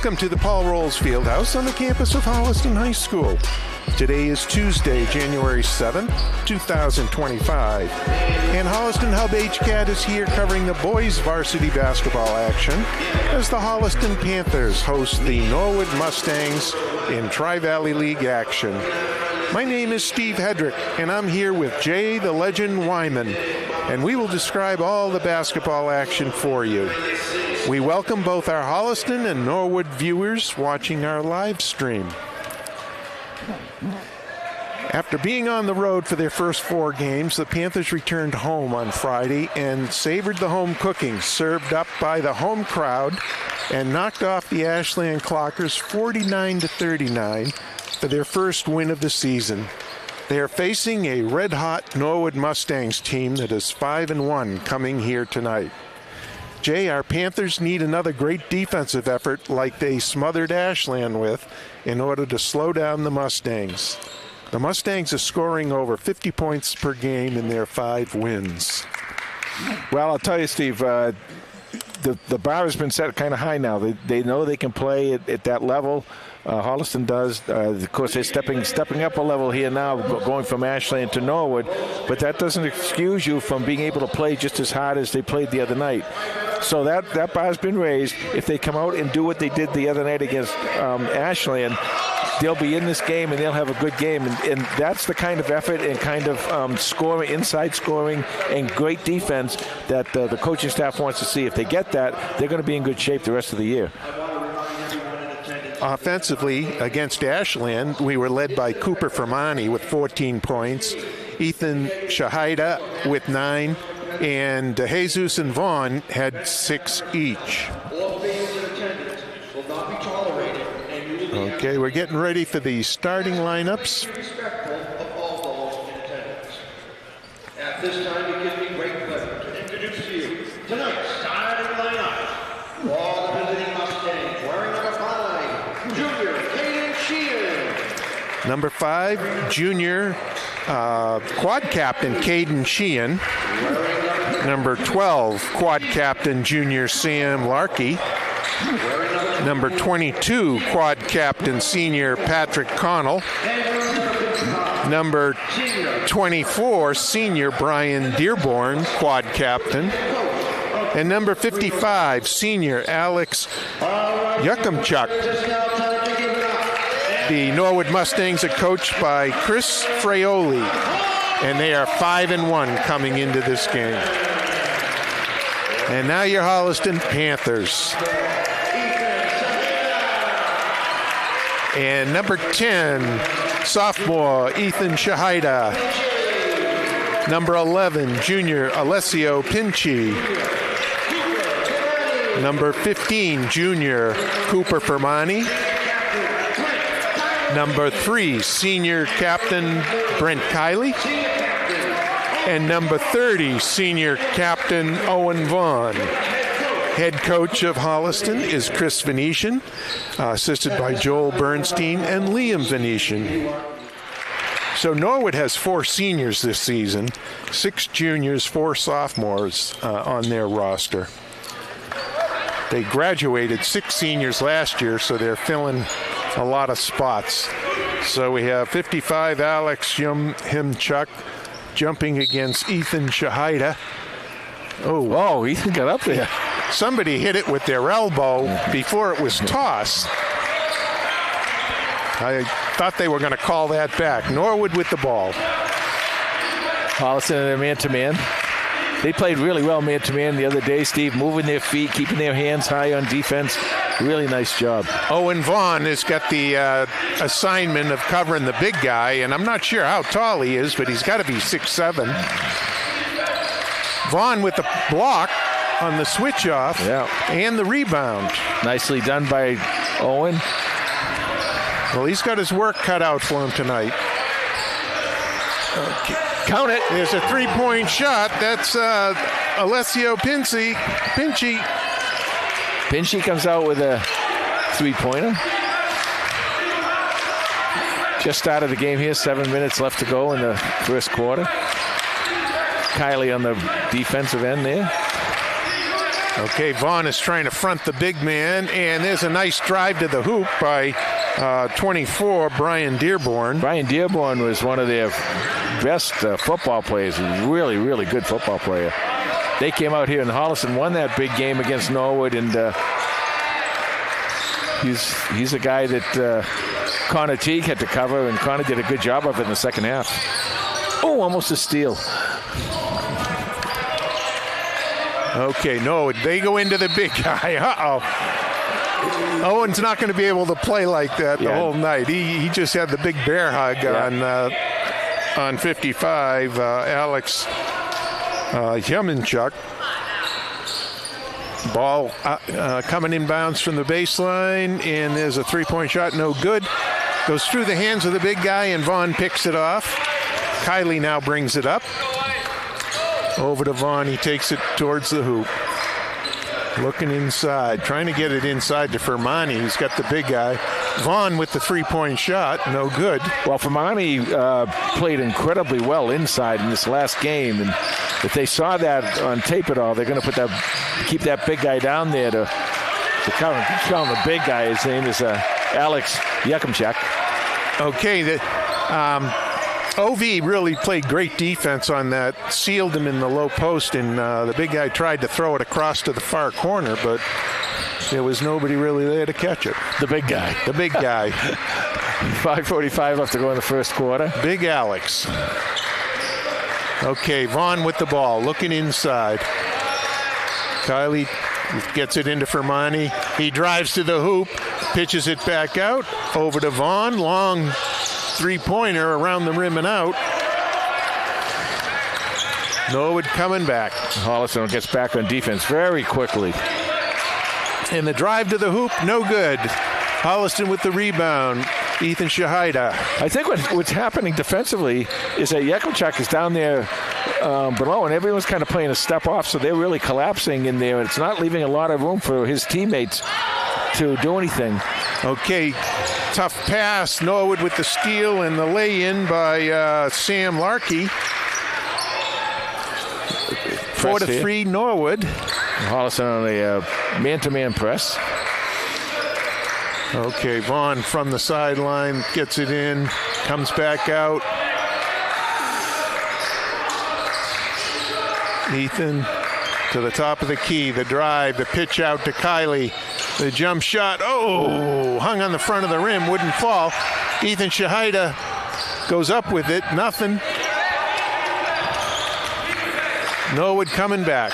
Welcome to the Paul Rowles Fieldhouse on the campus of Holliston High School. Today is Tuesday, January 7th, 2025. And Holliston Hub HCAT is here covering the boys' varsity basketball action as the Holliston Panthers host the Norwood Mustangs in Tri-Valley League action. My name is Steve Hedrick, and I'm here with Jay the Legend Wyman, and we will describe all the basketball action for you. We welcome both our Holliston and Norwood viewers watching our live stream. After being on the road for their first 4 games, the Panthers returned home on Friday and savored the home cooking served up by the home crowd and knocked off the Ashland Clockers 49-39 for their first win of the season. They are facing a red-hot Norwood Mustangs team that is 5-1 coming here tonight. Jay, our Panthers need another great defensive effort like they smothered Ashland with in order to slow down the Mustangs. The Mustangs are scoring over 50 points per game in their 5 wins. Well, I'll tell you, Steve, the bar has been set kind of high now. They know they can play at that level. Holliston does. Of course, they're stepping up a level here now, going from Ashland to Norwood. But that doesn't excuse you from being able to play just as hard as they played the other night. So that bar's been raised. If they come out and do what they did the other night against Ashland, they'll be in this game and they'll have a good game. And that's the kind of effort and kind of scoring, inside scoring, and great defense that the coaching staff wants to see. If they get that, they're going to be in good shape the rest of the year. Offensively, against Ashland, we were led by Cooper Fermani with 14 points, Ethan Shahida with 9, and Jesus and Vaughn had 6 each. Okay, we're getting ready for the starting lineups. At this time, it gives me great pleasure to introduce to you tonight's starting lineup. For the visiting Mustangs, wearing number 5, junior Caden Sheehan. Number 5, junior quad captain Caden Sheehan. Number 12, quad captain junior Sam Larkey. Number 22, quad captain senior Patrick Connell. Number 24, senior Brian Dearborn, quad captain. And number 55, senior Alex Yukumchuk. The Norwood Mustangs are coached by Chris Fraioli, and they are 5-1 coming into this game. And now your Holliston Panthers. And number 10, sophomore Ethan Shahida. Number 11, junior Alessio Pinci. Number 15, junior Cooper Fermani. Number 3, senior captain Brent Kiley. And number 30, senior captain Owen Vaughn. Head coach of Holliston is Chris Venetian, assisted by Joel Bernstein and Liam Venetian. So Norwood has 4 seniors this season, 6 juniors, 4 sophomores on their roster. They graduated 6 seniors last year, so they're filling a lot of spots. So we have 55 Alex Yukumchuk jumping against Ethan Shahida. Oh, Ethan got up there. Somebody hit it with their elbow before it was tossed. I thought they were going to call that back. Norwood with the ball. Holliston in their man-to-man. They played really well man-to-man the other day, Steve, moving their feet, keeping their hands high on defense. Really nice job. Owen Vaughn has got the assignment of covering the big guy, and I'm not sure how tall he is, but he's got to be 6'7". Vaughn with the block on the switch off and the rebound. Nicely done by Owen. Well, he's got his work cut out for him tonight. Okay. Count it. There's a 3-point shot. That's Alessio Pinci. Pinci comes out with a 3-pointer. Just started the game here, 7 minutes left to go in the first quarter. Kiley on the defensive end there. Okay, Vaughn is trying to front the big man, and there's a nice drive to the hoop by 24, Brian Dearborn. Brian Dearborn was one of their best football players. Really, really good football player. They came out here in Holliston, won that big game against Norwood, and he's a guy that Connor Teague had to cover, and Connor did a good job of it in the second half. Oh, almost a steal. Okay, no, they go into the big guy. Uh-oh. Owen's not going to be able to play like that the whole night. He just had the big bear hug on 55, Alex Yemenchuk. Ball coming inbounds from the baseline, and there's a three-point shot, no good. Goes through the hands of the big guy, and Vaughn picks it off. Kylie now brings it up. Over to Vaughn, he takes it towards the hoop. Looking inside, trying to get it inside to Fermani, who's got the big guy. Vaughn with the three-point shot, no good. Well, Fermani played incredibly well inside in this last game, and if they saw that on tape at all, they're going to keep that big guy down there to call him the big guy. His name is Alex Yemenchuk. Okay, OV really played great defense on that, sealed him in the low post, and the big guy tried to throw it across to the far corner, but there was nobody really there to catch it. The big guy. The big guy. 5:45 left to go in the first quarter. Big Alex. Okay, Vaughn with the ball, looking inside. Kylie gets it into Fermani. He drives to the hoop, pitches it back out, over to Vaughn, long three-pointer around the rim and out. Norwood coming back. Holliston gets back on defense very quickly. And the drive to the hoop, no good. Holliston with the rebound. Ethan Shahida. I think what's happening defensively is that Yemenchuk is down there below, and everyone's kind of playing a step off, so they're really collapsing in there. It's not leaving a lot of room for his teammates to do anything. Okay, tough pass. Norwood with the steal and the lay-in by Sam Larkey. 4-3 Norwood. Holliston on a man-to-man press. Okay, Vaughn from the sideline gets it in, comes back out. Ethan to the top of the key, the drive, the pitch out to Kylie. The jump shot, hung on the front of the rim, wouldn't fall. Ethan Shahida goes up with it, nothing. Norwood coming back.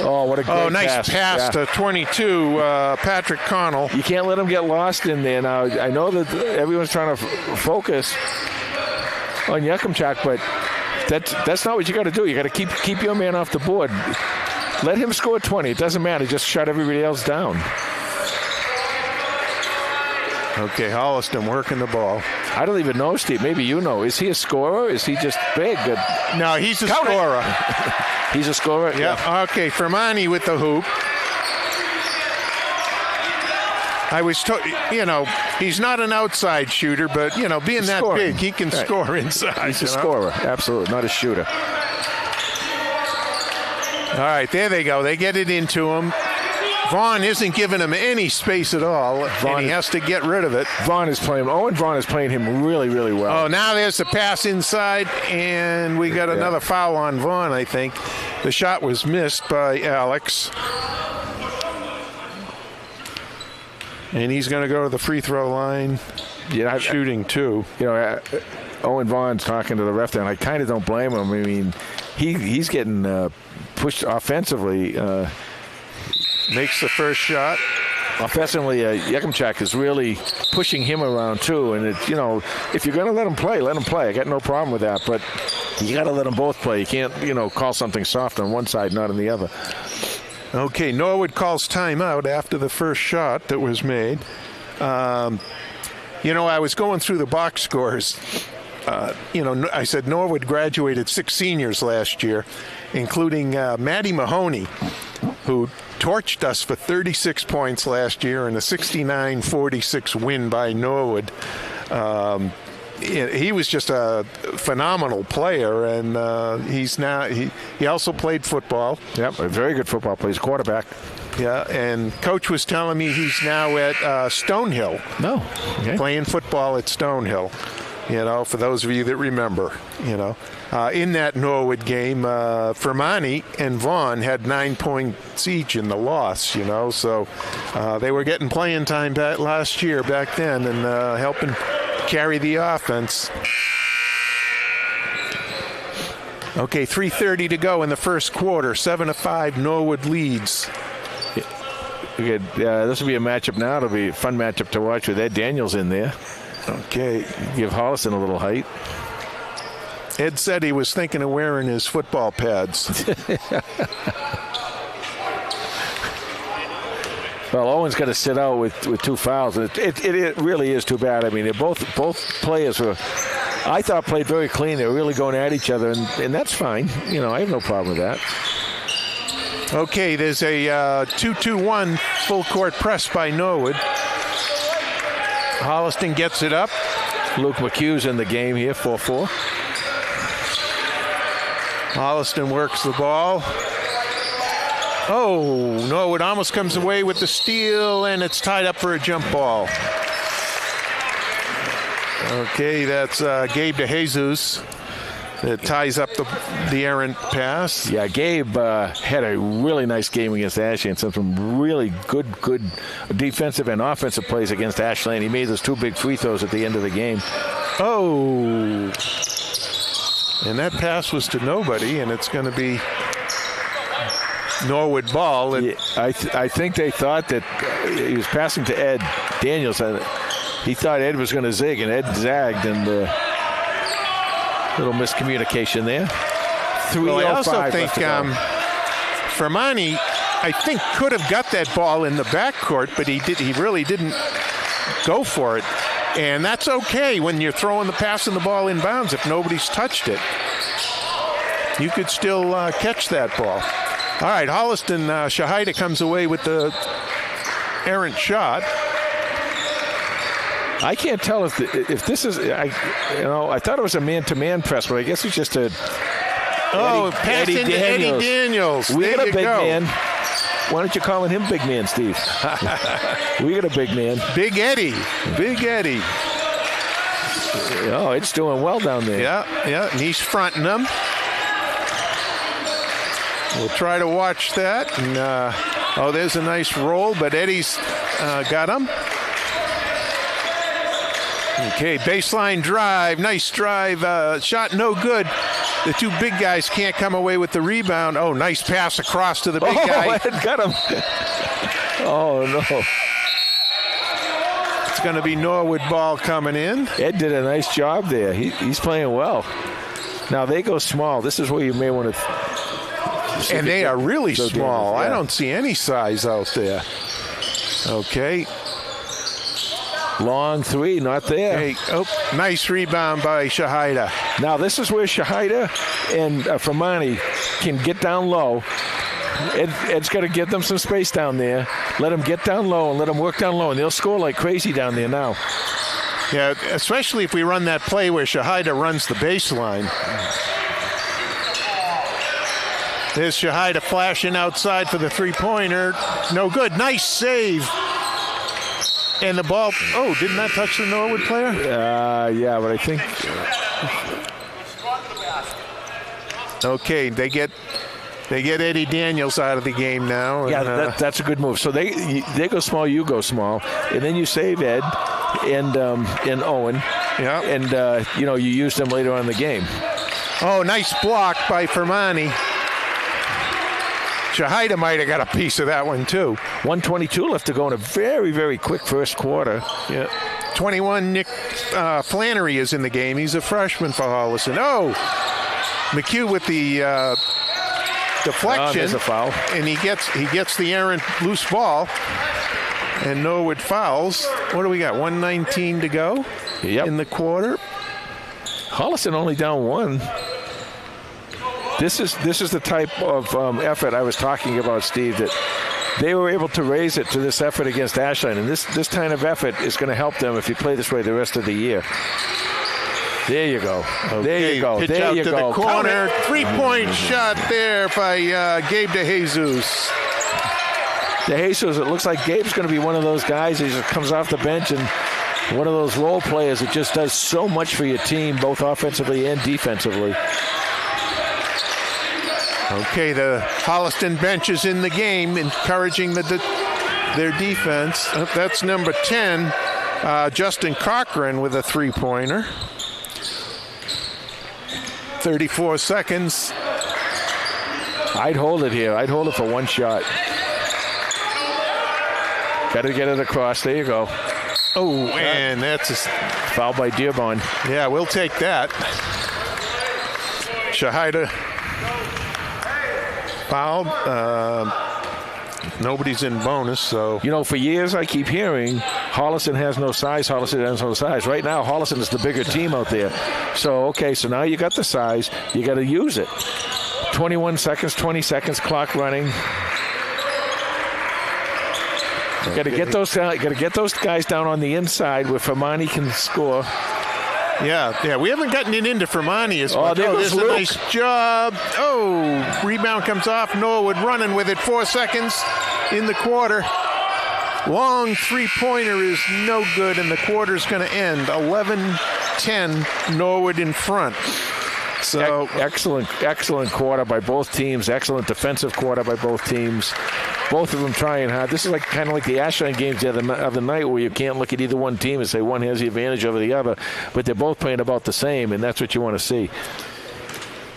Oh, what a great nice pass to 22, Patrick Connell. You can't let him get lost in there. Now, I know that everyone's trying to focus on Yemenchuk, but that's not what you got to do. You got to keep your man off the board. Let him score 20. It doesn't matter. Just shut everybody else down. Okay, Holliston working the ball. I don't even know, Steve. Maybe you know. Is he a scorer? Is he just big? No, he's a scorer. He's a scorer? Yeah. Okay, Fermani with the hoop. I was he's not an outside shooter, but, being that big, he can score inside. He's a scorer, absolutely, not a shooter. All right, there they go. They get it into him. Vaughn isn't giving him any space at all, and he has to get rid of it. Owen Vaughn is playing him really, really well. Oh, now there's the pass inside, and we got another foul on Vaughn, I think. The shot was missed by Alex. And he's going to go to the free throw line, shooting two. Owen Vaughn's talking to the ref there, and I kind of don't blame him. I mean, he's getting pushed offensively. Makes the first shot. Offensively, Yemenchuk is really pushing him around too. And if you're going to let him play, let him play. I got no problem with that. But you got to let them both play. You can't, call something soft on one side, not on the other. Okay, Norwood calls timeout after the first shot that was made. I was going through the box scores. I said Norwood graduated 6 seniors last year, including Maddie Mahoney, who torched us for 36 points last year in a 69-46 win by Norwood. he was just a phenomenal player, and he also played football. Yep, a very good football player. He's quarterback. Yeah, and Coach was telling me he's now at Stonehill. No. Okay. Playing football at Stonehill. For those of you that remember, in that Norwood game, Fermani and Vaughn had 9 points each in the loss, so they were getting playing time last year back then and helping carry the offense. Okay, 3:30 to go in the first quarter. 7-5, Norwood leads. This will be a matchup now. It'll be a fun matchup to watch with Ed Daniels in there. Okay. Give Holliston a little height. Ed said he was thinking of wearing his football pads. Well, Owen's got to sit out with 2 fouls. It really is too bad. I mean, both players I thought played very clean. They were really going at each other, and that's fine. I have no problem with that. Okay, there's a 2-2-1 full court press by Norwood. Holliston gets it up. Luke McHugh's in the game here, 4-4. Holliston works the ball. Oh, Norwood almost comes away with the steal, and it's tied up for a jump ball. Okay, that's Gabe DeJesus. It ties up the errant pass. Yeah, Gabe had a really nice game against Ashland. Some really good defensive and offensive plays against Ashland. He made those 2 big free throws at the end of the game. Oh. And that pass was to nobody, and it's going to be Norwood ball. And I think they thought that he was passing to Ed Daniels. He thought Ed was going to zig, and Ed zagged, and little miscommunication there. 3:05 well, I also think Fermani, I think, could have got that ball in the backcourt, but he really didn't go for it. And that's okay when you're passing the ball in bounds. If nobody's touched it, you could still catch that ball. All right, Holliston, Shahida comes away with the errant shot. I can't tell if this is. I thought it was a man-to-man press, but I guess it's just a. Pass into Eddie Daniels. We got a big man. Why don't you call him big man, Steve? We got a big man. Big Eddie. Oh, it's doing well down there. Yeah, and he's fronting them. We'll try to watch that. And there's a nice roll, but Eddie's got him. Okay, baseline drive, nice drive, shot no good. The 2 big guys can't come away with the rebound. Oh, nice pass across to the big guy. Ed got him. Oh, no. It's going to be Norwood ball coming in. Ed did a nice job there. He's playing well. Now they go small. This is where you may want to. And they are really small. Yeah. I don't see any size out there. Okay. Long 3, not there. Hey, nice rebound by Shahida. Now this is where Shahida and Fermani can get down low. Ed's got to give them some space down there. Let them get down low and let them work down low, and they'll score like crazy down there now. Yeah, especially if we run that play where Shahida runs the baseline. There's Shahida flashing outside for the 3-pointer. No good. Nice save. And the ball, didn't that touch the Norwood player? Yeah, but I think. Okay, they get Eddie Daniels out of the game now. Yeah, that's a good move. So they go small, you go small, and then you save Ed and Owen. Yeah. And you use them later on in the game. Oh, nice block by Fermani. Shahida might have got a piece of that one, too. 1:22 left to go in a very, very quick first quarter. Yeah. 21, Nick Flannery is in the game. He's a freshman for Holliston. Oh, McHugh with the deflection. There's a foul. And he gets the errant loose ball. And Norwood fouls. What do we got? 1:19 to go in the quarter. Holliston only down 1. This is the type of effort I was talking about, Steve, that they were able to raise it to this effort against Ashland. And this kind of effort is going to help them if you play this way the rest of the year. There you go. Okay, There you go. Pitch There out you to go. the corner. 3-point shot there by Gabe DeJesus. DeJesus, it looks like Gabe's going to be one of those guys. He just comes off the bench and one of those role players that just does so much for your team, both offensively and defensively. Okay, the Holliston bench is in the game, encouraging their defense. That's number 10, Justin Cochran with a three-pointer. 34 seconds. I'd hold it here. I'd hold it for one shot. Got to get it across. There you go. Oh, and that's a foul by Dearborn. Yeah, we'll take that. Shahida fouled. Nobody's in bonus, so. You know, for years I keep hearing Holliston has no size, Holliston has no size. Right now, Holliston is the bigger team out there. So, okay, so now you got the size. You got to use it. 21 seconds, 20 seconds, clock running. Got to get those. Got to get those guys down on the inside where Fermani can score. Yeah. We haven't gotten it into Fermani as much. There's a nice job. Oh, rebound comes off. Norwood running with it. 4 seconds in the quarter. Long three-pointer is no good, and the quarter's going to end 11-10. Norwood in front. So excellent quarter by both teams. Excellent defensive quarter by both teams. Both of them trying hard. This is kind of like the Ashland games the other night where you can't look at either one team and say one has the advantage over the other, but they're both playing about the same, and that's what you want to see.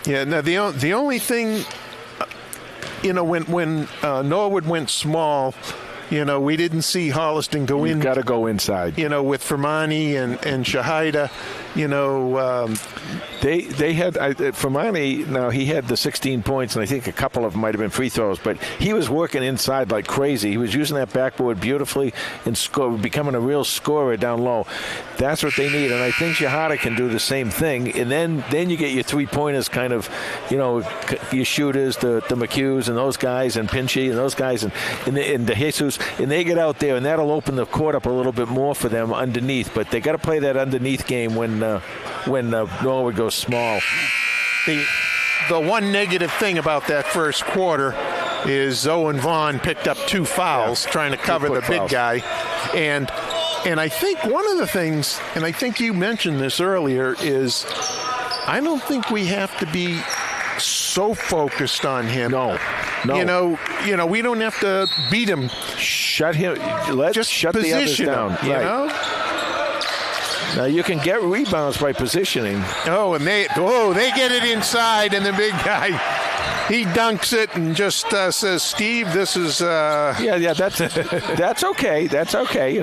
Yeah, now the only thing, when Norwood went small, we didn't see Holliston go in. You've got to go inside. With Fermani and Shahida, They had Fermani. Now he had the 16 points, and I think a couple of them might have been free throws. But he was working inside like crazy. He was using that backboard beautifully and becoming a real scorer down low. That's what they need, and I think Shahada can do the same thing. And then you get your 3-pointers, kind of, your shooters, the McHughes and those guys, and Pinchy and those guys, and DeJesus, and they get out there, and that'll open the court up a little bit more for them underneath. But they got to play that underneath game when Norwood goes small. The one negative thing about that first quarter is Owen Vaughn picked up 2 fouls trying to cover the big guy. And I think one of the things, and I think you mentioned this earlier, is I don't think we have to be so focused on him. No. We don't have to beat him. Shut him. Let's just shut the others down. Right. Now you can get rebounds by positioning. And they get it inside, and the big guy, he dunks it and just says, "Steve, this is." That's okay. That's okay. He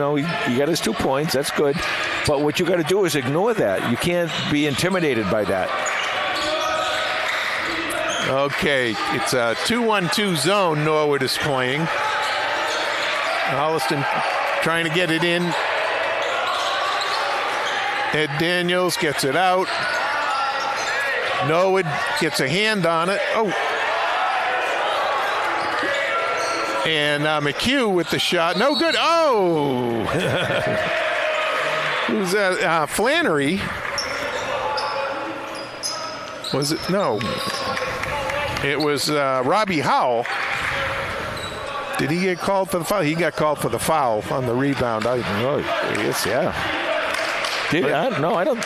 got his 2 points. That's good. But what you got to do is ignore that. You can't be intimidated by that. Okay, it's a 2-1-2 zone. Norwood is playing. Holliston trying to get it in. Ed Daniels gets it out. Norwood gets a hand on it. Oh. And McHugh with the shot. No good. Oh. Who's that? Flannery. Was it? No. It was Robbie Howell. Did he get called for the foul? He got called for the foul on the rebound. I guess, yeah. I don't.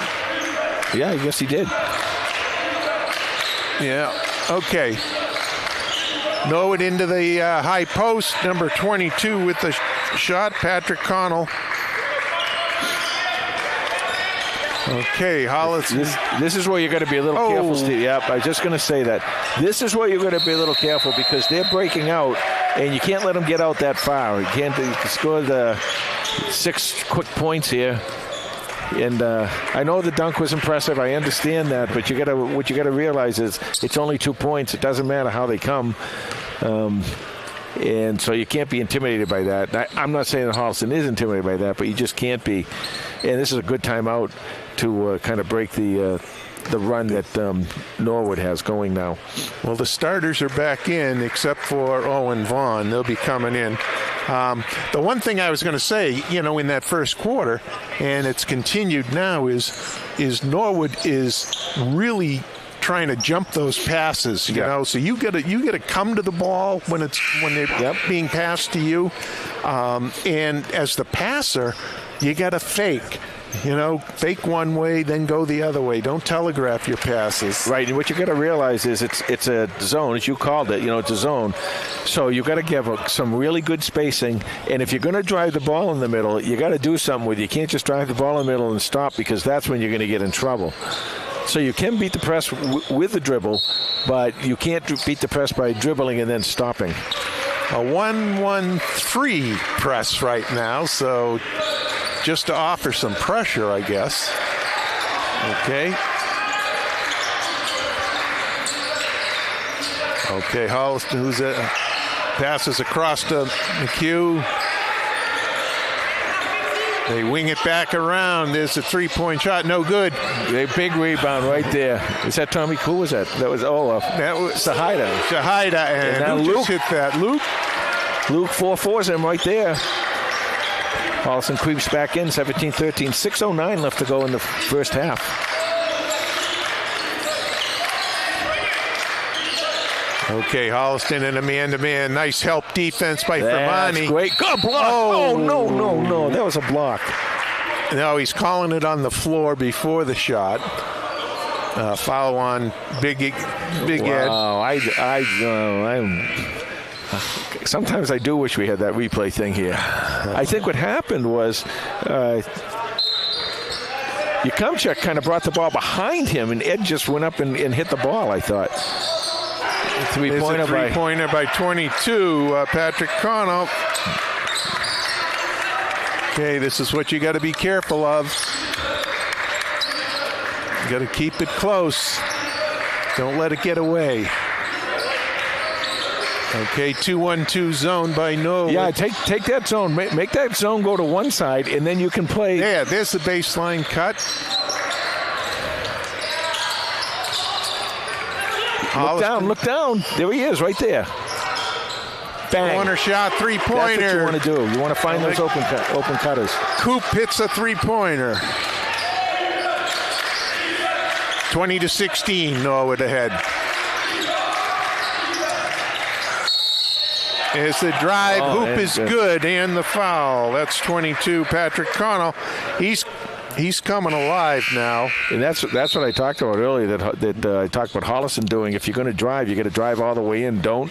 Yeah, I guess he did. Yeah. Okay. Norwood into the high post. Number 22 with the shot, Patrick Connell. Okay, Holliston. This is where you're going to be a little careful, Steve. Yep, I was just going to say that. This is where you're going to be a little careful because they're breaking out, and you can't let them get out that far. You can't score the 6 quick points here. And I know the dunk was impressive. I understand that, but what you got to realize is it's only 2 points. It doesn't matter how they come. And so you can't be intimidated by that. I'm not saying that Holliston is intimidated by that, but you just can't be. And this is a good timeout to kind of break the run that Norwood has going now. Well, the starters are back in, except for Owen Vaughn. They'll be coming in. The one thing I was going to say, in that first quarter, and it's continued now, is Norwood is really trying to jump those passes, you know. So you gotta come to the ball when they're being passed to you, and as the passer, you gotta fake. Fake one way, then go the other way. Don't telegraph your passes. Right, and what you got to realize is it's a zone, as you called it. It's a zone. So you got to give some really good spacing. And if you're going to drive the ball in the middle, you got to do something with it. You can't just drive the ball in the middle and stop, because that's when you're going to get in trouble. So you can beat the press with the dribble, but you can't beat the press by dribbling and then stopping. A 1-1-3 press right now, so just to offer some pressure, I guess. Okay, Holliston, who's it? Passes across to McHugh. They wing it back around. There's a three-point shot. No good. A big rebound right there. Is that Tommy Cool? Was that? That was Shahida. And now Luke hit that. Luke 4-4's him right there. Holliston creeps back in, 17-13. 6:09 left to go in the first half. Okay, Holliston in a man-to-man. Nice help defense by That's Fermani. Great. Good block. Oh, no. That was a block. No, he's calling it on the floor before the shot. Foul on Big Ed. Wow, sometimes I do wish we had that replay thing here. I think what happened was Yakumchuk kind of brought the ball behind him, and Ed just went up and hit the ball, I thought. Three-pointer by 22, Patrick Connell. Okay, this is what you got to be careful of. You got to keep it close. Don't let it get away. Okay, 2-1-2 zone by Norwood. Yeah, take that zone. Make that zone go to one side, and then you can play. Yeah, there's the baseline cut. Look down. There he is, right there. Bang. Corner shot, three-pointer. That's what you want to do. You want to find those open cutters. Coop hits a three-pointer. 20-16, Norwood ahead. As the drive, hoop is good, and the foul. That's 22, Patrick Connell. He's coming alive now. And that's what I talked about earlier, that I talked about Holliston doing. If you're going to drive, you got to drive all the way in. Don't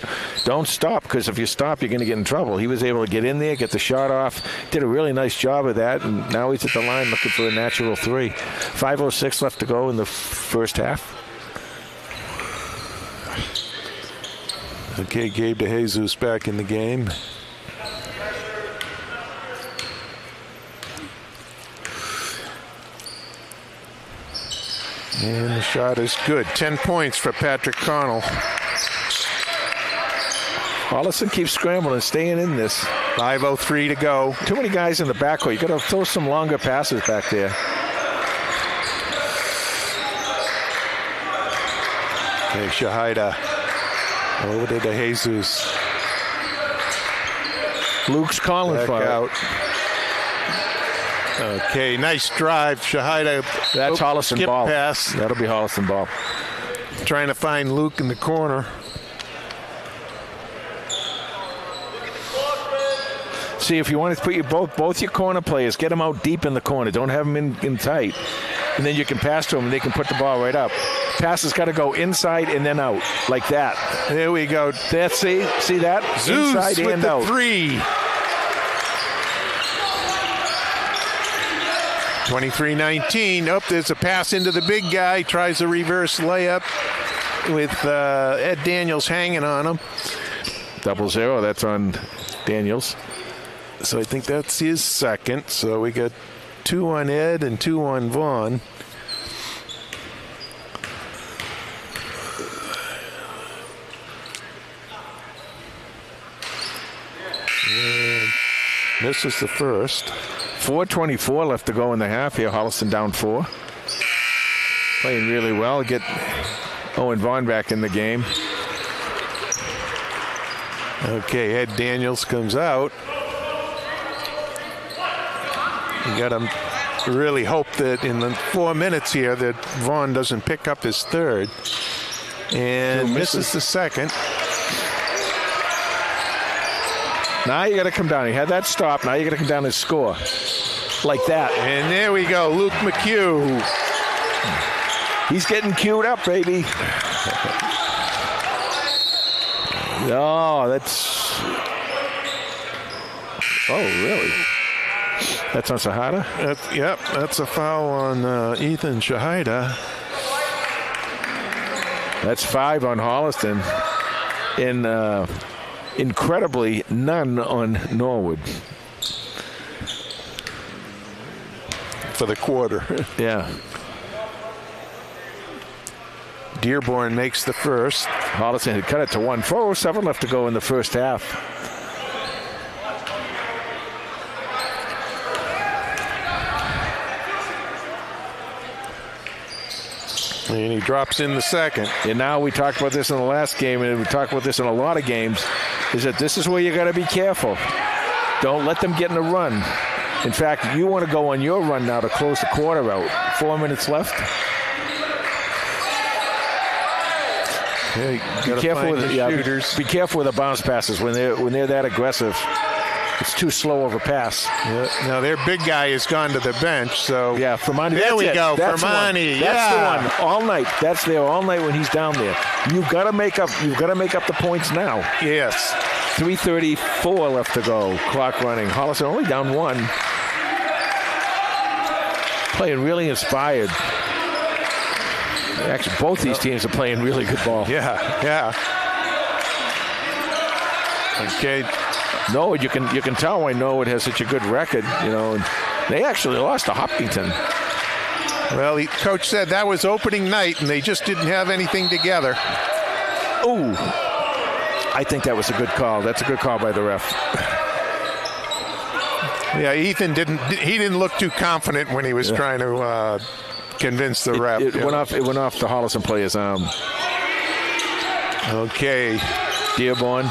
stop, because if you stop, you're going to get in trouble. He was able to get in there, get the shot off. Did a really nice job of that, and now he's at the line looking for a natural three. 5:06 left to go in the first half. Okay, Gabe DeJesus back in the game. And the shot is good. 10 points for Patrick Connell. Holliston keeps scrambling, staying in this. 5:03 to go. Too many guys in the backcourt. You got to throw some longer passes back there. Okay, Shahida over to DeJesus. Luke's calling for out. Okay, nice drive. Shahida. That's Holliston ball. Pass. That'll be Holliston ball. Trying to find Luke in the corner. See, if you want to put both your corner players, get them out deep in the corner. Don't have them in tight. And then you can pass to them, and they can put the ball right up. Pass has got to go inside and then out, like that. There we go. That's see that? Zeus inside with and the out. Three. 23-19. Oh, there's a pass into the big guy. Tries a reverse layup with Ed Daniels hanging on him. 0-0. That's on Daniels. So I think that's his second. So we got 2 on Ed and 2 on Vaughn. Misses the first. 4:24 left to go in the half here. Holliston down 4. Playing really well. Get Owen Vaughn back in the game. Okay, Ed Daniels comes out. You got to really hope that in the 4 minutes here that Vaughn doesn't pick up his third. And misses the second. Now you got to come down. He had that stop. Now you got to come down and score. Like that. And there we go, Luke McHugh. He's getting queued up, baby. Oh, that's... Oh, really? That's on Shahida? Yep, that's a foul on Ethan Shahida. That's 5 on Holliston. And incredibly, none on Norwood. For the quarter. Yeah. Dearborn makes the first. Holliston had cut it to 1. 4:07 left to go in the first half. And he drops in the second. And now we talked about this in the last game, and we talked about this in a lot of games, is that this is where you got to be careful. Don't let them get in a run. In fact, you want to go on your run now to close the quarter out. 4 minutes left. Hey, Be careful with the shooters. Be careful with the bounce passes when they're that aggressive. It's too slow of a pass. Yeah. Now their big guy has gone to the bench, so yeah, Fermani. There we go, Fermani. That's the one. All night. That's there all night when he's down there. You've got to make up. You've got to make up the points now. Yes. 3:34 left to go. Clock running. Holliston only down 1. Playing really inspired. Actually, both these teams are playing really good ball. Yeah. Okay. Norwood, you can tell why Norwood has such a good record. You know, and they actually lost to Hopkinton. Well, coach said that was opening night, and they just didn't have anything together. Ooh, I think that was a good call. That's a good call by the ref. Yeah, Ethan didn't look too confident when he was trying to convince the ref. It went off the Holliston player's arm. Okay, Dearborn.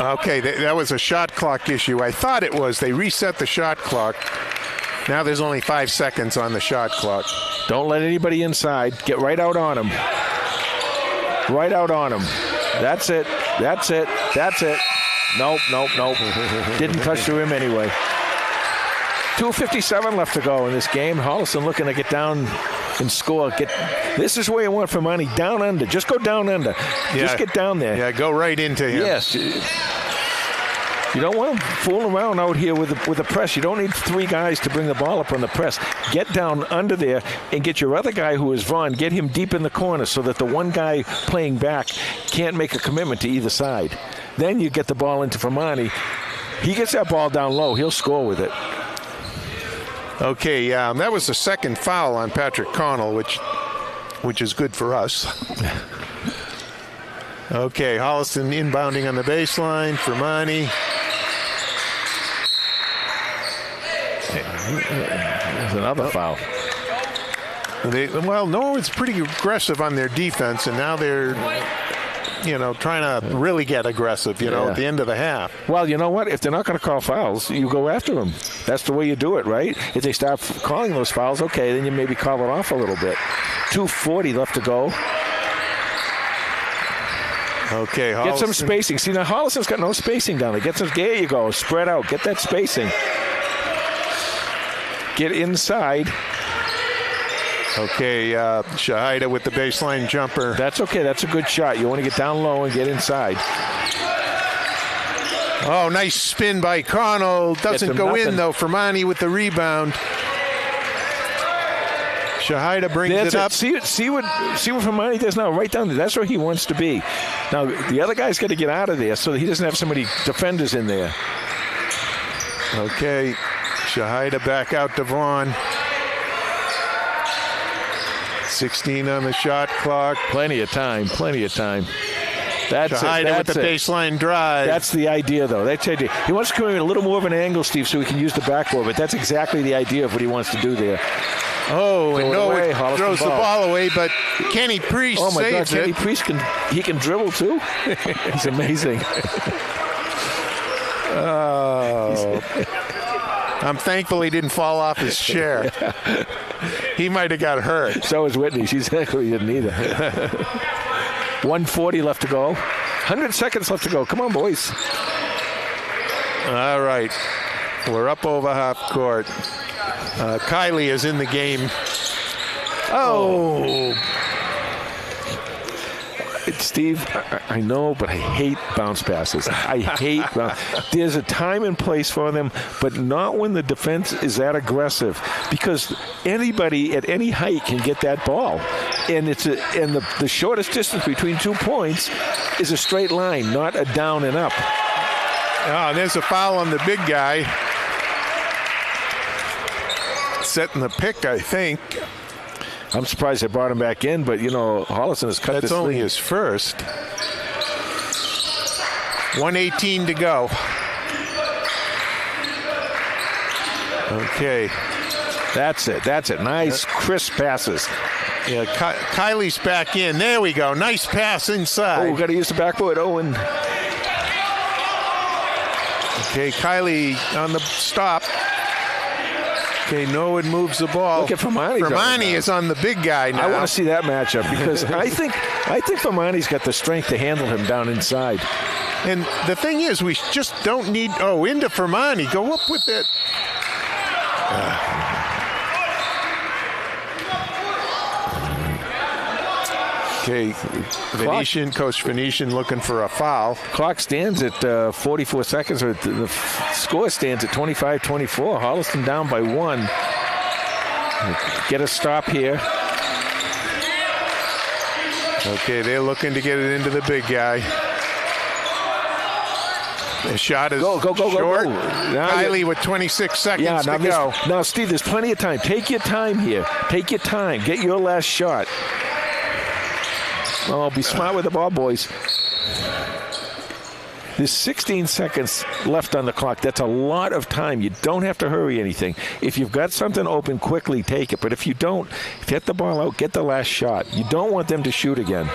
Okay, that was a shot clock issue. I thought it was. They reset the shot clock. Now there's only 5 seconds on the shot clock. Don't let anybody inside. Get right out on him. Right out on him. That's it. That's it. That's it. Nope. Didn't touch the rim anyway. 2:57 left to go in this game. Holliston looking to get down and score. This is where you want for money. Down under. Just go down under. Just get down there. Yeah, go right into him. Yes. You don't want to fool around out here with the press. You don't need 3 guys to bring the ball up on the press. Get down under there and get your other guy, who is Vaughn, get him deep in the corner so that the one guy playing back can't make a commitment to either side. Then you get the ball into Fermani. He gets that ball down low. He'll score with it. Okay, that was the second foul on Patrick Connell, which is good for us. Okay, Holliston inbounding on the baseline. Fermani. There's another foul. Norwood's pretty aggressive on their defense, and now they're, trying to really get aggressive, at the end of the half. Well, you know what? If they're not going to call fouls, you go after them. That's the way you do it, right? If they start calling those fouls, okay, then you maybe call it off a little bit. 2:40 left to go. Okay, Holliston. Get some spacing. See, now Holliston's got no spacing down there. There you go. Spread out. Get that spacing. Get inside. Okay, Shahida with the baseline jumper. That's okay. That's a good shot. You want to get down low and get inside. Oh, nice spin by Connell. Doesn't go in, though. Fermani with the rebound. Shahida brings it up. See what Fermani does now, right down there. That's where he wants to be. Now, the other guy's got to get out of there so that he doesn't have so many defenders in there. Okay, Shahida back out to Vaughn. 16 on the shot clock. Plenty of time. That's it. Hide it with the baseline drive. That's the idea, though. That's the idea. He wants to come in a little more of an angle, Steve, so he can use the backboard. But that's exactly the idea of what he wants to do there. Oh, and Norwood throws the ball away, but Kenny Priest saves it. Oh, my God, Kenny Priest can dribble, too? He's amazing. Oh. I'm thankful he didn't fall off his chair. He might have got hurt. So is Whitney. She's actually didn't either. 1:40 left to go. 100 seconds left to go. Come on, boys. All right. We're up over half court. Kylie is in the game. Oh. Steve, I know, but I hate bounce passes. There's a time and place for them, but not when the defense is that aggressive, because anybody at any height can get that ball. And the shortest distance between 2 points is a straight line, not a down and up. Oh, there's a foul on the big guy. Setting the pick, I think. I'm surprised they brought him back in, but, Holliston has cut this. That's only his first. 1:18 to go. Okay. That's it. Nice, crisp passes. Yeah, Kylie's back in. There we go. Nice pass inside. Oh, we've got to use the backboard. Owen. Okay, Kylie on the stop. Okay, Norwood moves the ball. Look at Fermani. Fermani is on the big guy now. I want to see that matchup because I think Fermani's got the strength to handle him down inside. And the thing is, we just don't need. Oh, into Fermani. Go up with it. Okay, Coach Venetian looking for a foul. Clock stands at 44 seconds, or the score stands at 25-24. Holliston down by 1. Get a stop here. Okay, they're looking to get it into the big guy. The shot is short. Go. Kylie with 26 seconds to go. Now, Steve, there's plenty of time. Take your time here. Take your time. Get your last shot. Oh, be smart with the ball, boys. There's 16 seconds left on the clock. That's a lot of time. You don't have to hurry anything. If you've got something open, quickly take it. But if you don't, get the ball out, get the last shot. You don't want them to shoot again.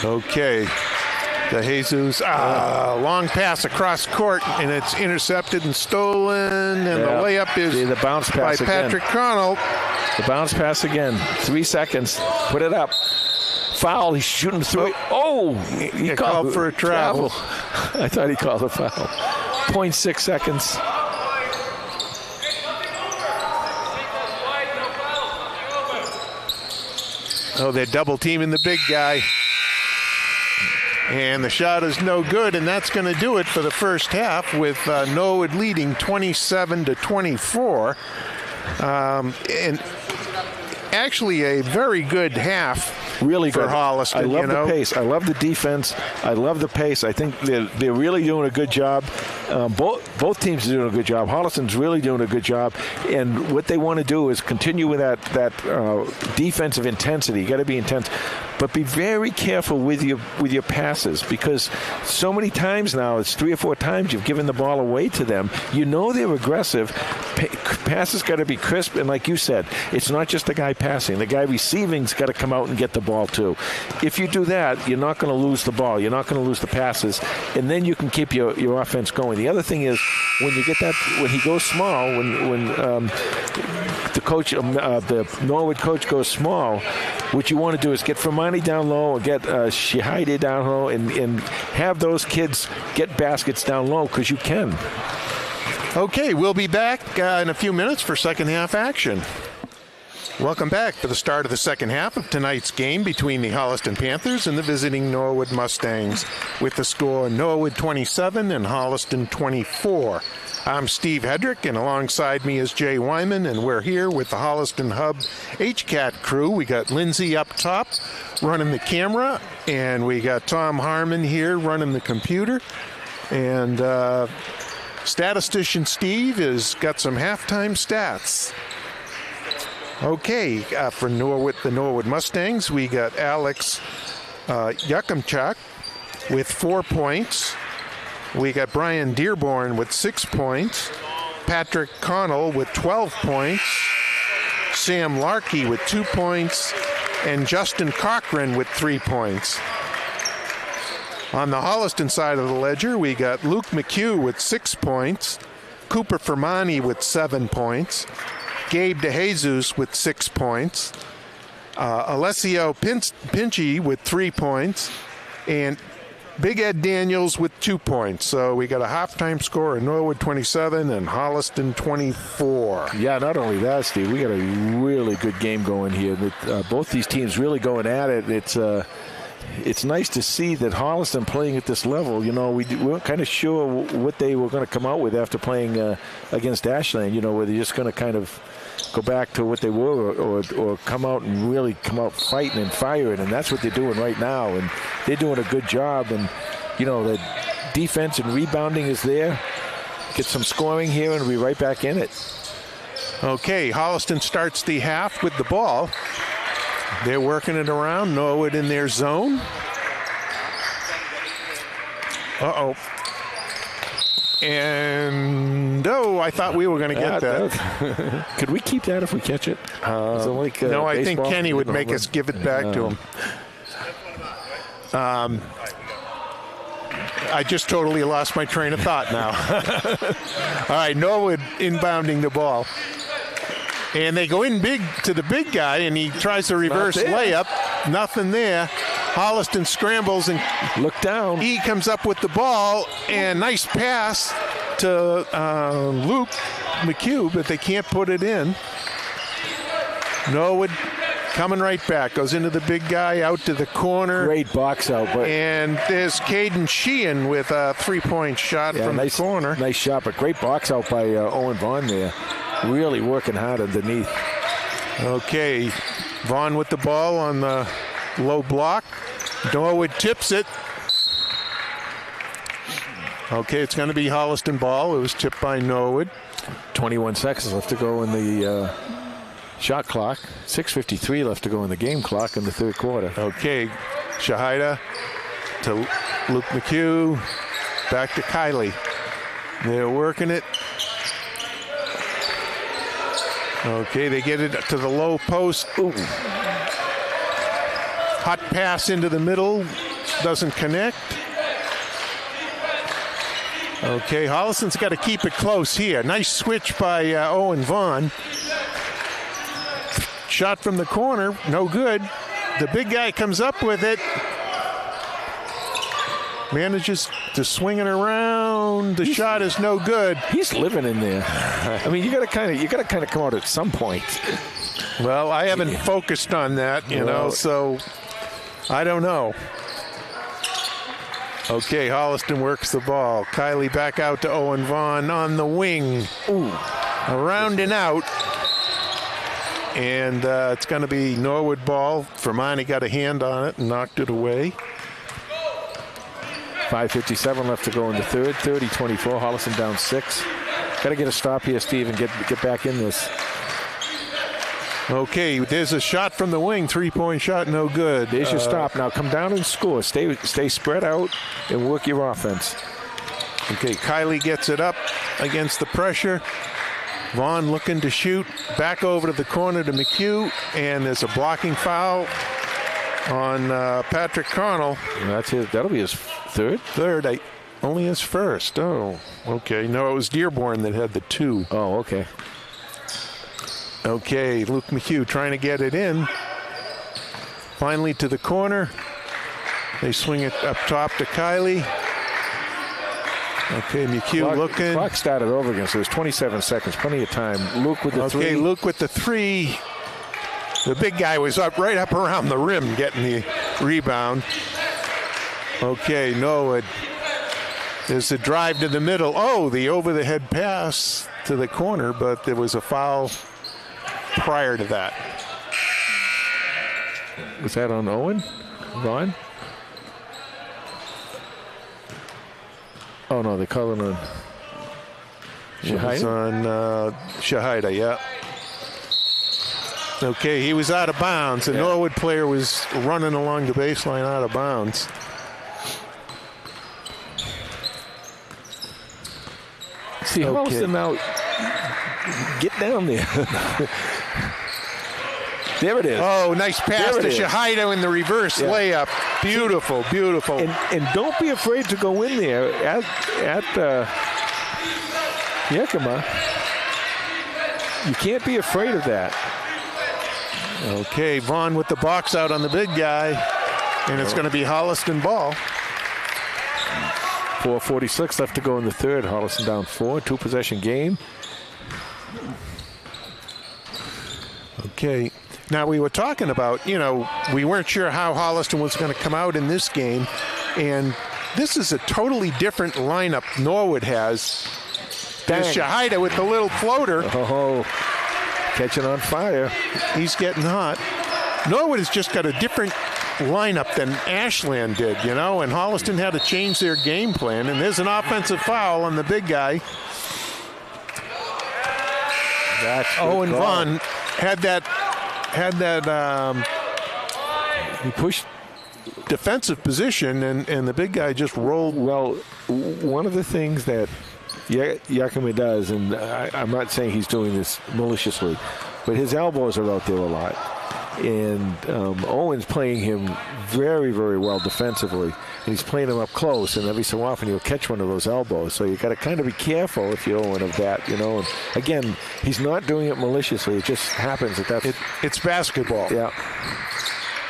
Okay. De Jesus, long pass across court, and it's intercepted and stolen, and the layup is the bounce pass by Patrick Connell. The bounce pass again. 3 seconds. Put it up. Foul. He's shooting through it. Oh! He called for a travel. I thought he called a foul. 0.6 seconds. Oh, they're double teaming the big guy. And the shot is no good, and that's going to do it for the first half with Norwood leading 27-24. And actually a very good half. Really for good. Holliston. I love the pace. I love the defense. I love the pace. I think they're really doing a good job. Both teams are doing a good job. Holliston's really doing a good job. And what they want to do is continue with that defensive intensity. You got to be intense, but be very careful with your passes, because so many times now, it's 3 or 4 times you've given the ball away to them. You know they're aggressive. Passes got to be crisp, and like you said, it's not just the guy passing. The guy receiving's got to come out and get the ball too. If you do that, you're not going to lose the ball. You're not going to lose the passes, and then you can keep your offense going. The other thing is when you get that, when he goes small, when the coach, the Norwood coach goes small, what you want to do is get Fermani down low or get Shihide down low and have those kids get baskets down low, because you can. Okay, we'll be back in a few minutes for second half action. Welcome back to the start of the second half of tonight's game between the Holliston Panthers and the visiting Norwood Mustangs, with the score Norwood 27 and Holliston 24. I'm Steve Hedrick, and alongside me is Jay Wyman, and we're here with the Holliston Hub HCAT crew. We got Lindsay up top running the camera, and we got Tom Harmon here running the computer, and statistician Steve has got some halftime stats. Okay, for Norwood, the Norwood Mustangs, we got Alex Yakumchak with 4 points. We got Brian Dearborn with 6 points. Patrick Connell with 12 points. Sam Larkey with 2 points. And Justin Cochran with 3 points. On the Holliston side of the ledger, we got Luke McHugh with 6 points. Cooper Fermani with 7 points. Gabe DeJesus with 6 points. Alessio Pinchi with 3 points. And Big Ed Daniels with 2 points. So we got a halftime score of Norwood 27 and Holliston 24. Yeah, not only that, Steve, we got a really good game going here. With both these teams really going at it. It's nice to see that Holliston playing at this level. You know, we weren't kind of sure what they were going to come out with after playing against Ashland. You know, whether they're just going to kind of go back to what they were or come out and really come out fighting and firing. And that's what they're doing right now. And they're doing a good job. And, you know, the defense and rebounding is there. Get some scoring here and we'll be right back in it. Okay, Holliston starts the half with the ball. They're working it around. Norwood in their zone. Uh-oh. And, I thought we were going to get that. Could we keep that if we catch it? No, I think Kenny would make us give it back to him. I just totally lost my train of thought now. All right, Norwood inbounding the ball. And they go in big to the big guy, and he tries a reverse layup. Nothing there. Holliston scrambles and look down. He comes up with the ball, and nice pass to Luke McHugh, but they can't put it in. Norwood coming right back. Goes into the big guy, out to the corner. Great box out. And there's Caden Sheehan with a 3-point shot from the corner. Nice shot, but great box out by Owen Vaughn there. Really working hard underneath. Okay, Vaughn with the ball on the low block. Norwood tips it. Okay, it's going to be Holliston ball. It was tipped by Norwood. 21 seconds left to go in the shot clock. 6:53 left to go in the game clock in the third quarter. Okay, Shahida to Luke McHugh. Back to Kylie. They're working it. Okay, they get it to the low post. Ooh. Hot pass into the middle. Doesn't connect. Okay, Holliston's got to keep it close here. Nice switch by Owen Vaughn. Shot from the corner, no good. The big guy comes up with it. Manages to swing it around. The shot is no good. He's living in there. I mean, you got to kind of come out at some point. Well, I haven't focused on that, you know, so I don't know. Okay, Holliston works the ball. Kylie back out to Owen Vaughn on the wing. Ooh, around and out. And it's going to be Norwood ball. Fermani got a hand on it and knocked it away. 5:57 left to go in the third. 30-24. Holliston down 6. Got to get a stop here, Steve, and get back in this. Okay, there's a shot from the wing. 3-point shot, no good. There's your stop. Now come down and score. Stay spread out and work your offense. Okay, Kylie gets it up against the pressure. Vaughn looking to shoot. Back over to the corner to McHugh, and there's a blocking foul on Patrick Connell. That'll be his third? Third, only his first. Oh, okay. No, it was Dearborn that had the 2. Oh, okay. Okay, Luke McHugh trying to get it in. Finally to the corner. They swing it up top to Kylie. Okay, McHugh looking. Clock started over again, so there's 27 seconds. Plenty of time. Luke with the 3. Okay, Luke with the 3. The big guy was right up around the rim getting the rebound. Okay, Norwood. There's a drive to the middle. Oh, the over-the-head pass to the corner, but there was a foul prior to that. Was that on Owen? Vaughn? Oh, no, they call it on Shahida? It was on Shahida, yeah. Okay, he was out of bounds. The Norwood player was running along the baseline out of bounds. See, Holliston now, get down there. There it is. Oh, nice pass to Shahida in the reverse layup. Beautiful, beautiful. And don't be afraid to go in there at Yakima. You can't be afraid of that. Okay, Vaughn with the box out on the big guy, and it's going to be Holliston ball. 4:46 left to go in the third. Holliston down 4, 2-possession game. Okay. Now, we were talking about, we weren't sure how Holliston was going to come out in this game, and this is a totally different lineup Norwood has. There's Shahida with the little floater. Oh, catching on fire. He's getting hot. Norwood has just got a different lineup than Ashland did, and Holliston had to change their game plan, and there's an offensive foul on the big guy. Owen Vaughn had that he pushed defensive position, and the big guy just rolled. Well, one of the things that Yakima does, and I'm not saying he's doing this maliciously, but his elbows are out there a lot. And Owen's playing him very, very well defensively. And he's playing him up close, and every so often he'll catch one of those elbows. So you got to kind of be careful if you're Owen of that, And again, he's not doing it maliciously. It just happens that it's basketball. Yeah.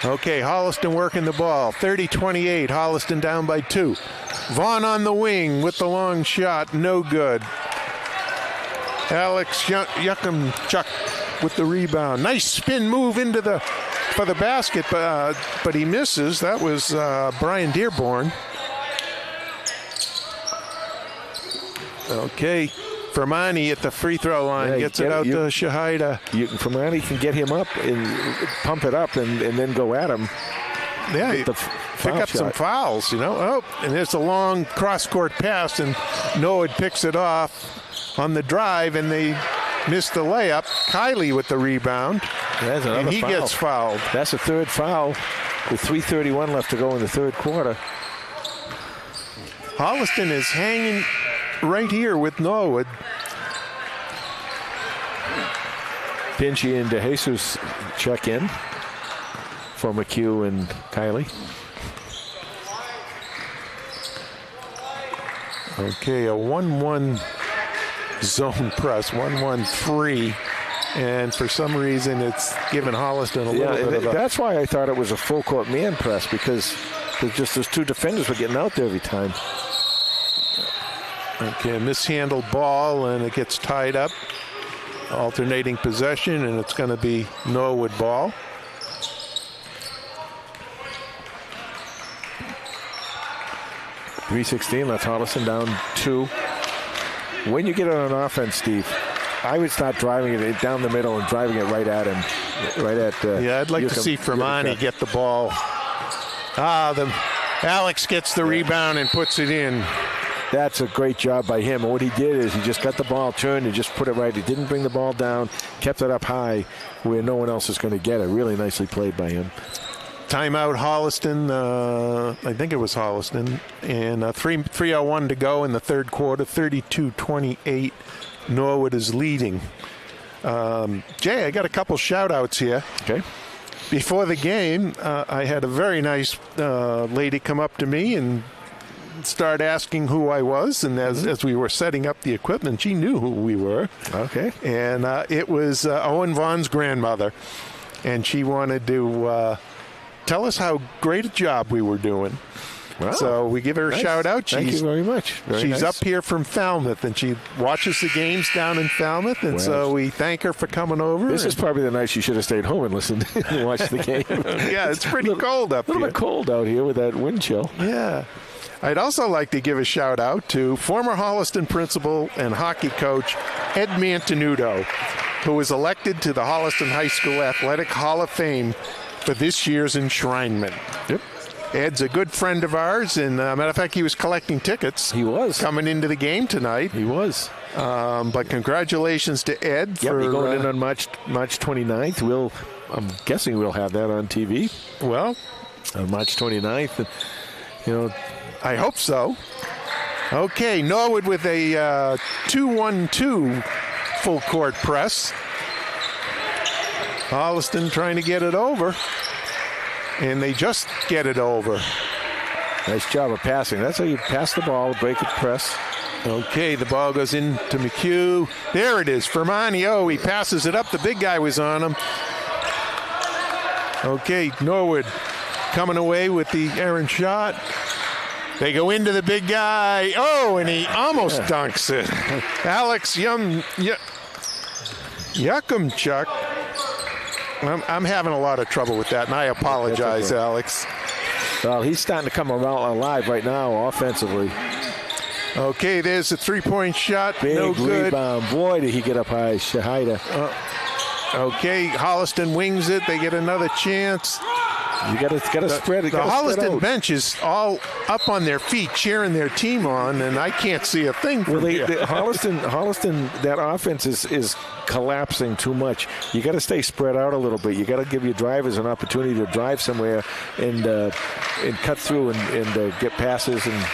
Okay, Holliston working the ball. 30-28, Holliston down by 2. Vaughn on the wing with the long shot, no good. Alex Yuckumchuk with the rebound. Nice spin move for the basket, but he misses. That was Brian Dearborn. Okay, Fermani at the free throw line gets it out to Shahida. Fermani can get him up and pump it up and then go at him. Yeah, pick up some fouls, Oh, and there's a long cross-court pass, and Norwood picks it off on the drive, and they missed the layup. Kiley with the rebound, and he gets fouled. That's a third foul with 3:31 left to go in the third quarter. Holliston is hanging right here with Norwood. Pinchy and DeJesus check in for McHugh and Kiley. Okay, a 1-1 zone press, 1-1-3, and for some reason it's given Holliston a little bit of a... That's why I thought it was a full court man press, because those two defenders were getting out there every time. Okay, mishandled ball, and it gets tied up. Alternating possession, and it's going to be Norwood ball. .316 left. Holliston down 2. When you get it on offense, Steve, I would start driving it down the middle and driving it right at him. I'd like to see Fermani get the ball. Alex gets the rebound and puts it in. That's a great job by him. And what he did is he just got the ball turned and just put it right. He didn't bring the ball down, kept it up high where no one else is going to get it. Really nicely played by him. Timeout, Holliston. I think it was Holliston. And 3:01 to go in the third quarter. 32-28. Norwood is leading. Jay, I got a couple shout-outs here. Okay. Before the game, I had a very nice lady come up to me and start asking who I was. And as we were setting up the equipment, she knew who we were. Okay. And it was Owen Vaughn's grandmother. And she wanted to... tell us how great a job we were doing. Wow. So we give her a shout out. Thank you very much. She's up here from Falmouth, and she watches the games down in Falmouth, and so we thank her for coming over. This is probably the night she should have stayed home and listened and watched the game. Yeah, it's pretty cold up here. A little bit cold out here with that wind chill. Yeah. I'd also like to give a shout out to former Holliston principal and hockey coach Ed Mantenuto, who was elected to the Holliston High School Athletic Hall of Fame for this year's enshrinement. Yep. Ed's a good friend of ours, and matter of fact, he was collecting tickets. He was coming into the game tonight. He was. But congratulations to Ed. Yep, we're going in on March 29th. I'm guessing we'll have that on TV. Well, on March 29th. And, I hope so. Okay, Norwood with a 2-1-2 full court press. Holliston trying to get it over. And they just get it over. Nice job of passing. That's how you pass the ball, break it, press. Okay, the ball goes into McHugh. There it is, Fermani. Oh, he passes it up. The big guy was on him. Okay, Norwood coming away with the errant shot. They go into the big guy. Oh, and he almost dunks it. Alex Yakumchuk. I'm having a lot of trouble with that, and I apologize, okay. Alex. Well, he's starting to come around alive right now offensively. Okay, there's a three-point shot. Big no good. Rebound. Boy, did he get up high, Shahida. Okay, Holliston wings it. They get another chance. You got to spread it. The Holliston bench is all up on their feet, cheering their team on, and I can't see a thing. Well, Holliston, that offense is collapsing too much. You got to stay spread out a little bit. You got to give your drivers an opportunity to drive somewhere and cut through and get passes and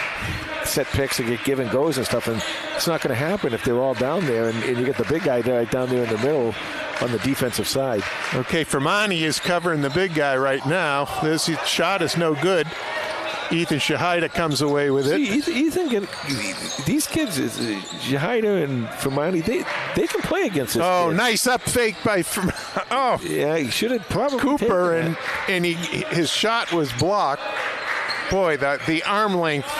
set picks and get give and goes and stuff. And it's not going to happen if they're all down there and you get the big guy down there in the middle on the defensive side. Okay, Fermani is covering the big guy right now. This shot is no good. Ethan Shahida comes away with it. These kids, Shahida and Fermani, they can play against this. Oh, kid. Nice up fake by Oh, yeah, he should have probably Cooper, and his shot was blocked. Boy, the arm length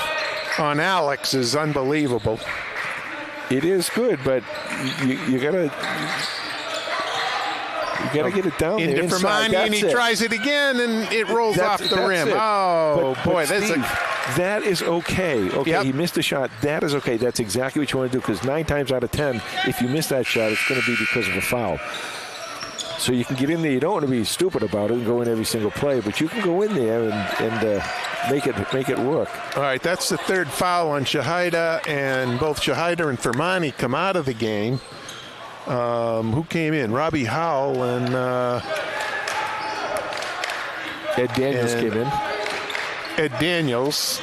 on Alex is unbelievable. It is good, but you gotta get it down there inside. Fermani, and he tries it again, and it rolls off the rim. Oh, boy, that is okay. Okay, yep. He missed a shot. That is okay. That's exactly what you want to do, because 9 times out of 10, if you miss that shot, it's going to be because of a foul. So you can get in there. You don't want to be stupid about it and go in every single play, but you can go in there and make it work. All right, that's the third foul on Shahida, and both Shahida and Fermani come out of the game. Who came in? Robbie Howell and Ed Daniels came in. Ed Daniels.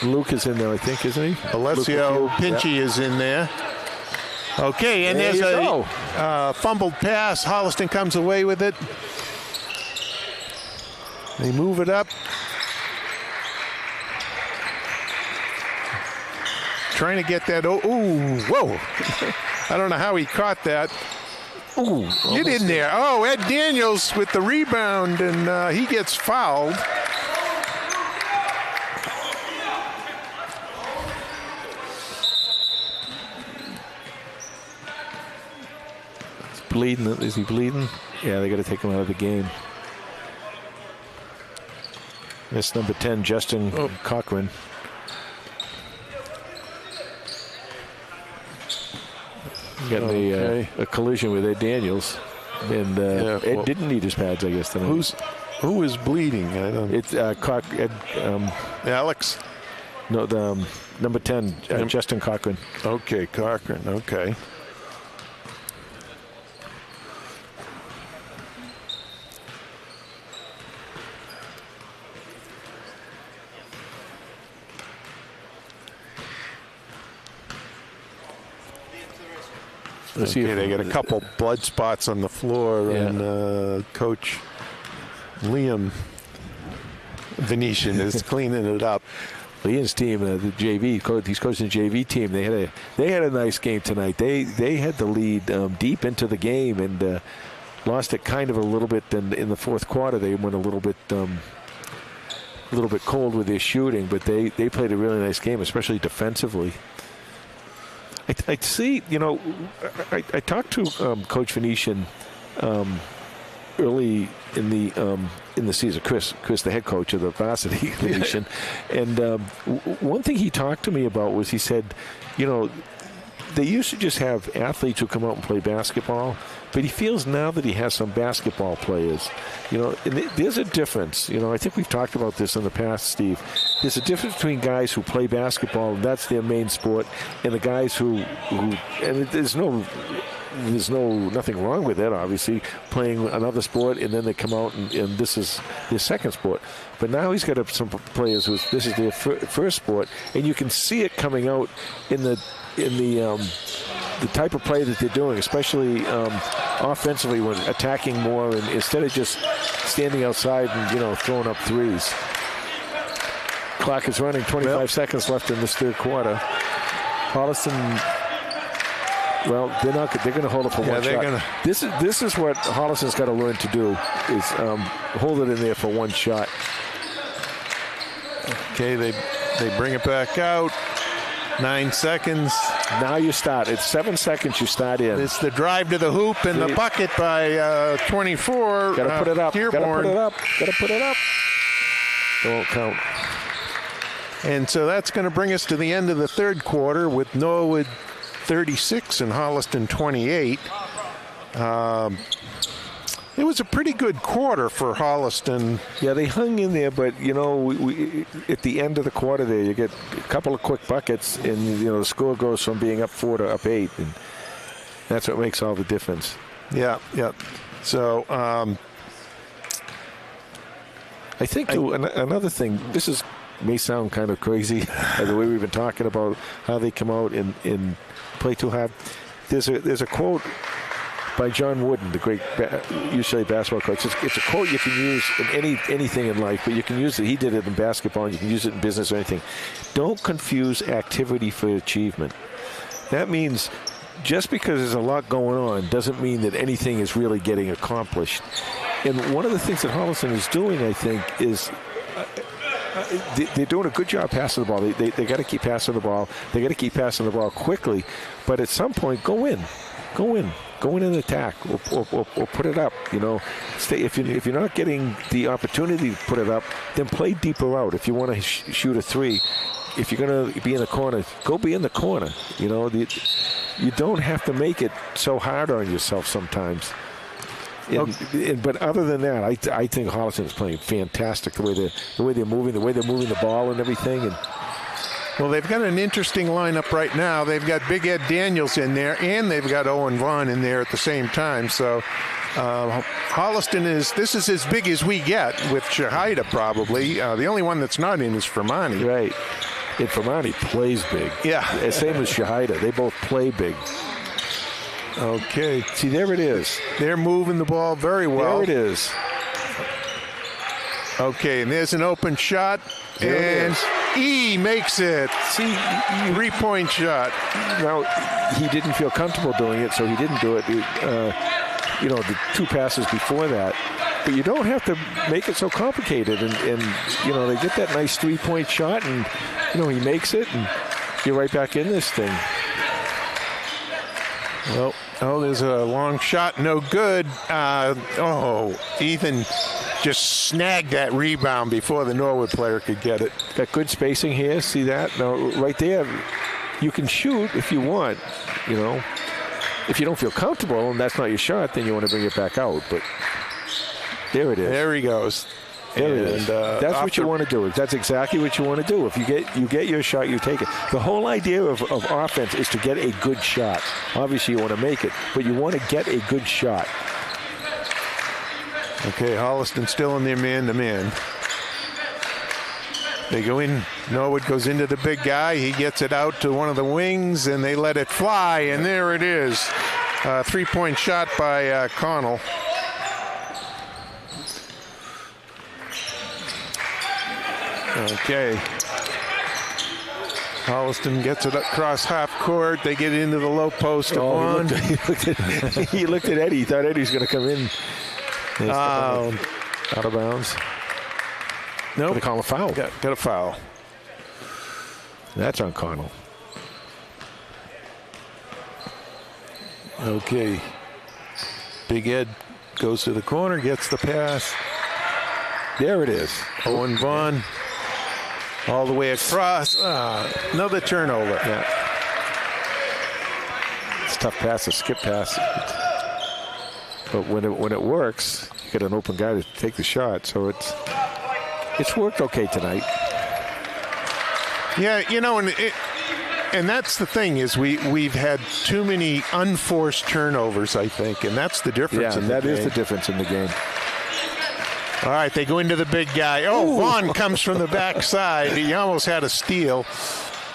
Luke is in there, I think, isn't he? Alessio Pinchi is in there. Okay, and there's a fumbled pass. Holliston comes away with it. They move it up. Trying to get that. Ooh, whoa. I don't know how he caught that. Ooh, get in there. Oh, Ed Daniels with the rebound, and he gets fouled. Bleeding. Is he bleeding? Yeah, they got to take him out of the game. That's number 10, Justin Cochran. Getting a collision with Ed Daniels, and Ed didn't need his pads, I guess. Who is bleeding? I don't. It's Alex. No, the number 10, Justin Cochran. Okay, Cochran. Okay. Okay, they got a couple blood spots on the floor, and Coach Liam Venetian is cleaning it up. Liam's team, the JV, he's coaching the JV team. They had a nice game tonight. They had the lead deep into the game and lost it kind of a little bit. In the fourth quarter, they went a little bit cold with their shooting, but they played a really nice game, especially defensively. I see, I talked to Coach Venetian early in the season, Chris, the head coach of the Varsity Venetian, and one thing he talked to me about was he said, they used to just have athletes who come out and play basketball, but he feels now that he has some basketball players. And there's a difference. I think we've talked about this in the past, Steve. There's a difference between guys who play basketball, and that's their main sport, and the guys who and there's nothing wrong with that, obviously, playing another sport, and then they come out and this is their second sport. But now he's got some players who this is their first sport, and you can see it coming out in the type of play that they're doing, especially offensively when attacking more, and instead of just standing outside and throwing up threes. Clock is running. 25 seconds left in this third quarter. Holliston. Well, they're going to hold it for one shot. This is what Holliston's got to learn to do, is hold it in there for one shot. Okay, they bring it back out. 9 seconds. Now you start. It's 7 seconds you start in. It's the drive to the hoop and the bucket by 24. Got to put it up. Got to put it up. Got to put it up. It won't count. And so that's going to bring us to the end of the third quarter with Norwood 36 and Holliston 28. It was a pretty good quarter for Holliston. Yeah, they hung in there, but, we at the end of the quarter there, you get a couple of quick buckets, and, the score goes from being up 4 to up 8, and that's what makes all the difference. Yeah. So I think, too, another thing, this may sound kind of crazy, the way we've been talking about how they come out and play too hard. There's a quote by John Wooden, the great UCLA basketball coach. It's a quote you can use in anything in life, but you can use it. He did it in basketball, and you can use it in business or anything. Don't confuse activity for achievement. That means just because there's a lot going on doesn't mean that anything is really getting accomplished. And one of the things that Holliston is doing, I think, is they're doing a good job passing the ball. They got to keep passing the ball. They got to keep passing the ball quickly. But at some point, go in and attack, or put it up. Stay. If you're not getting the opportunity to put it up, then play deeper out. If you want to shoot a three, if you're going to be in the corner, go be in the corner. You don't have to make it so hard on yourself sometimes. But other than that, I think Holliston is playing fantastic. The way they're moving the ball and everything. And well, they've got an interesting lineup right now. They've got Big Ed Daniels in there, and they've got Owen Vaughn in there at the same time. So Holliston this is as big as we get with Shahida probably. The only one that's not in is Fermani. Right. And Fermani plays big. Yeah. Same as Shahida. They both play big. Okay. See, there it is. They're moving the ball very well. There it is. Okay, and there's an open shot, and E makes it. See, 3-point shot. Now, he didn't feel comfortable doing it, so he didn't do it. The 2 passes before that. But you don't have to make it so complicated. And they get that nice 3-point shot, and, he makes it, and you're right back in this thing. Well, there's a long shot, no good. Ethan just snagged that rebound before the Norwood player could get it. Got good spacing here. See that? Now, right there, you can shoot if you want. If you don't feel comfortable and that's not your shot, then you want to bring it back out. But there it is. There he goes. There it is. That's what you want to do. That's exactly what you want to do. If you get your shot, you take it. The whole idea of offense is to get a good shot. Obviously, you want to make it, but you want to get a good shot. Okay, Holliston still in their man-to-man. They go in. Norwood goes into the big guy. He gets it out to one of the wings, and they let it fly, and there it is. 3-point shot by Connell. Okay. Holliston gets it across half court. They get into the low post. He looked at Eddie. He thought Eddie was going to come in. Out of bounds. Nope. They call a foul. Got a foul. That's on Connell. Okay. Big Ed goes to the corner, gets the pass. There it is. Owen Vaughn all the way across. Another turnover. Yeah. a tough pass, a skip pass. But when it works, you get an open guy to take the shot. So it's worked okay tonight. Yeah, and that's the thing is we've had too many unforced turnovers, I think, and that's the difference in the game. Yeah, that is the difference in the game. All right, they go into the big guy. Oh, Vaughn comes from the backside. He almost had a steal.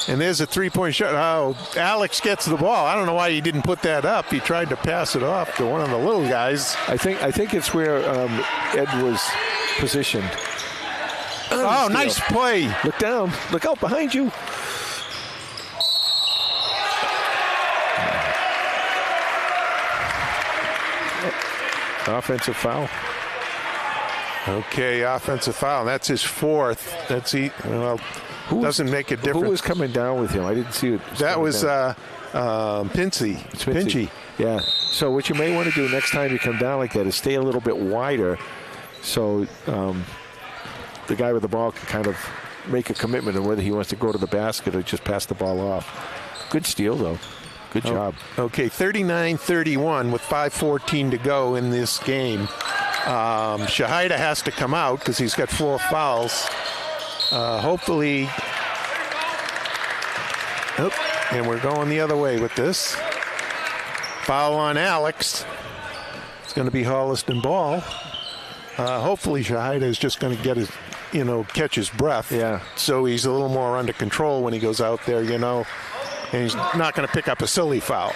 And there's a three-point shot. Oh, Alex gets the ball. I don't know why he didn't put that up. He tried to pass it off to one of the little guys. I think it's where Ed was positioned. Oh, nice play. Look down. Look out behind you. Offensive foul. Okay, offensive foul. That's his fourth. Doesn't make a difference. Who was coming down with him? I didn't see it. That was Pinchy. Yeah. So what you may want to do next time you come down like that is stay a little bit wider, so the guy with the ball can kind of make a commitment on whether he wants to go to the basket or just pass the ball off. Good steal, though. Good job. Okay, 39-31 with 5:14 to go in this game. Shahida has to come out because he's got 4 fouls. Hopefully, and we're going the other way with this. Foul on Alex. It's going to be Holliston ball. Hopefully, Shahida is just going to get his, catch his breath. Yeah. So he's a little more under control when he goes out there, and he's not going to pick up a silly foul.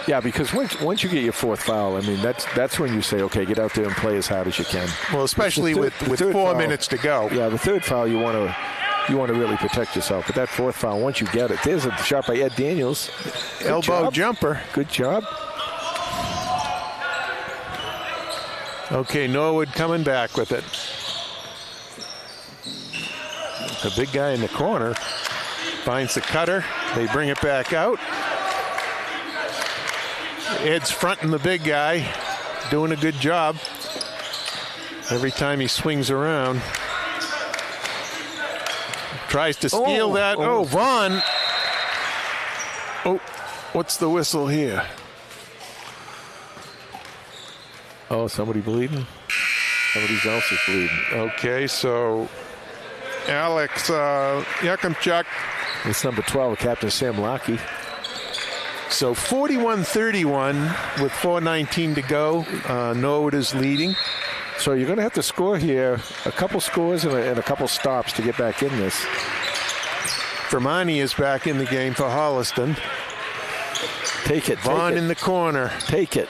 Yeah, because once you get your 4th foul, I mean, that's when you say, okay, get out there and play as hard as you can. Well, especially with 4 minutes to go. Yeah, the 3rd foul, you want to really protect yourself. But that 4th foul, once you get it, there's a shot by Ed Daniels. Elbow jumper. Good job. Okay, Norwood coming back with it. The big guy in the corner finds the cutter. They bring it back out. Ed's fronting the big guy, doing a good job. Every time he swings around. Tries to steal that. Oh, Vaughn. Oh, what's the whistle here? Oh, somebody bleeding? Somebody else is bleeding. Okay, so Alex Yakimchuk. It's number 12, Captain Sam Lockey. So 41-31 with 4:19 to go. Norwood is leading. So you're going to have to score here, a couple scores and a couple stops to get back in this. Fermani is back in the game for Holliston. Take it. Vaughn in the corner. Take it.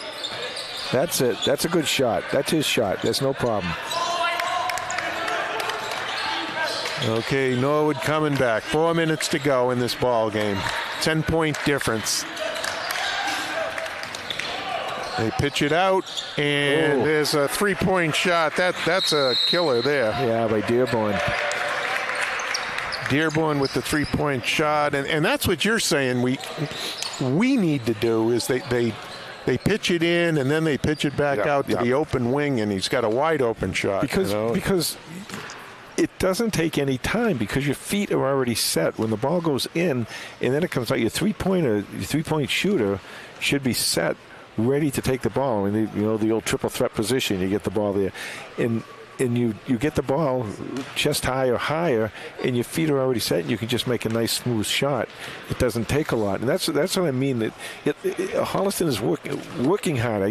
That's it. That's a good shot. That's his shot. There's no problem. Okay, Norwood coming back. 4 minutes to go in this ball game. 10-point difference. They pitch it out, and there's a 3-point shot. That's a killer there. Yeah, by Dearborn. Dearborn with the 3-point shot, and that's what you're saying. We need to do is they pitch it in, and then they pitch it back out to the open wing, and he's got a wide open shot. Because it doesn't take any time because your feet are already set. When the ball goes in, and then it comes out, your three-point shooter should be set, ready to take the ball. I mean, the old triple threat position, you get the ball there. And you get the ball chest high or higher, and your feet are already set, and you can just make a nice, smooth shot. It doesn't take a lot. And that's what I mean. That Holliston is working hard.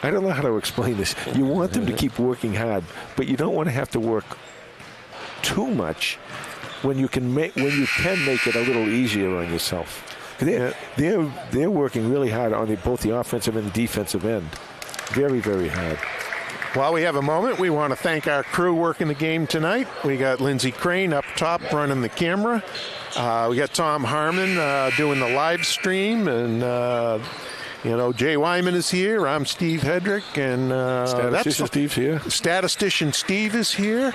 I don't know how to explain this. You want them to keep working hard, but you don't want to have to work too much when you can make it a little easier on yourself. They're working really hard on both the offensive and the defensive end. Very, very hard. While we have a moment, we want to thank our crew working the game tonight. We got Lindsey Crane up top running the camera. We got Tom Harmon doing the live stream, and Jay Wyman is here. I'm Steve Hedrick, and Statistician Steve's here. Statistician Steve is here.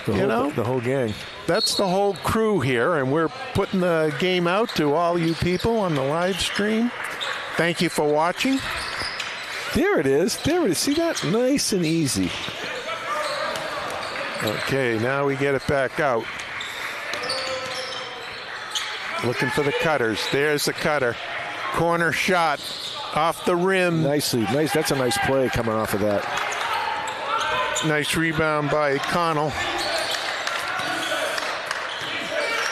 The whole gang. That's the whole crew here, and we're putting the game out to all you people on the live stream. Thank you for watching. There it is. See that? Nice and easy. Okay, now we get it back out. Looking for the cutters. There's the cutter. Corner shot off the rim. Nice. That's a nice play coming off of that. Nice rebound by Connell.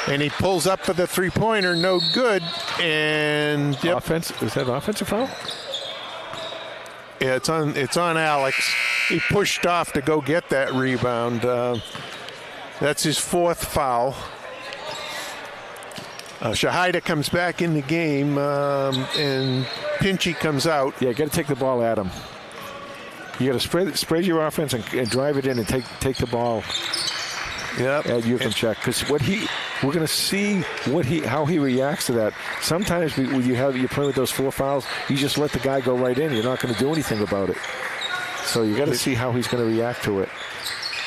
And he pulls up for the three-pointer, no good. And yep. Offense, is that an offensive foul? Yeah, it's on Alex. He pushed off to go get that rebound. That's his fourth foul. Shahida comes back in the game, and Pinchy comes out. Yeah, got to take the ball at him. You got to spread your offense and drive it in and take the ball. Yep. At Yukonchuk, because we're going to see how he reacts to that. Sometimes when you're playing with those 4 fouls, you just let the guy go right in. You're not going to do anything about it. So you got to see how he's going to react to it.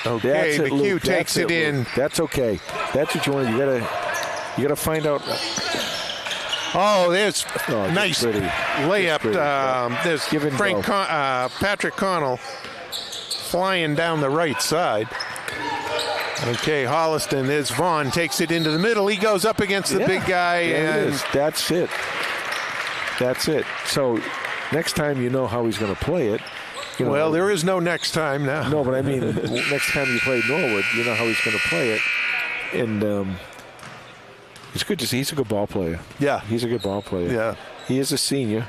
Okay, McHugh takes it in. Luke. That's okay. That's what you want. You got to find out. Oh, there's nice layup. There's Patrick Connell flying down the right side. Okay, Holliston. There's Vaughn, takes it into the middle. He goes up against the big guy. And that's it. So next time you know how he's going to play it. Well, there is no next time now. No, but I mean, next time you play Norwood, you know how he's going to play it. And it's good to see. He's a good ball player. Yeah. He's a good ball player. Yeah. He is a senior.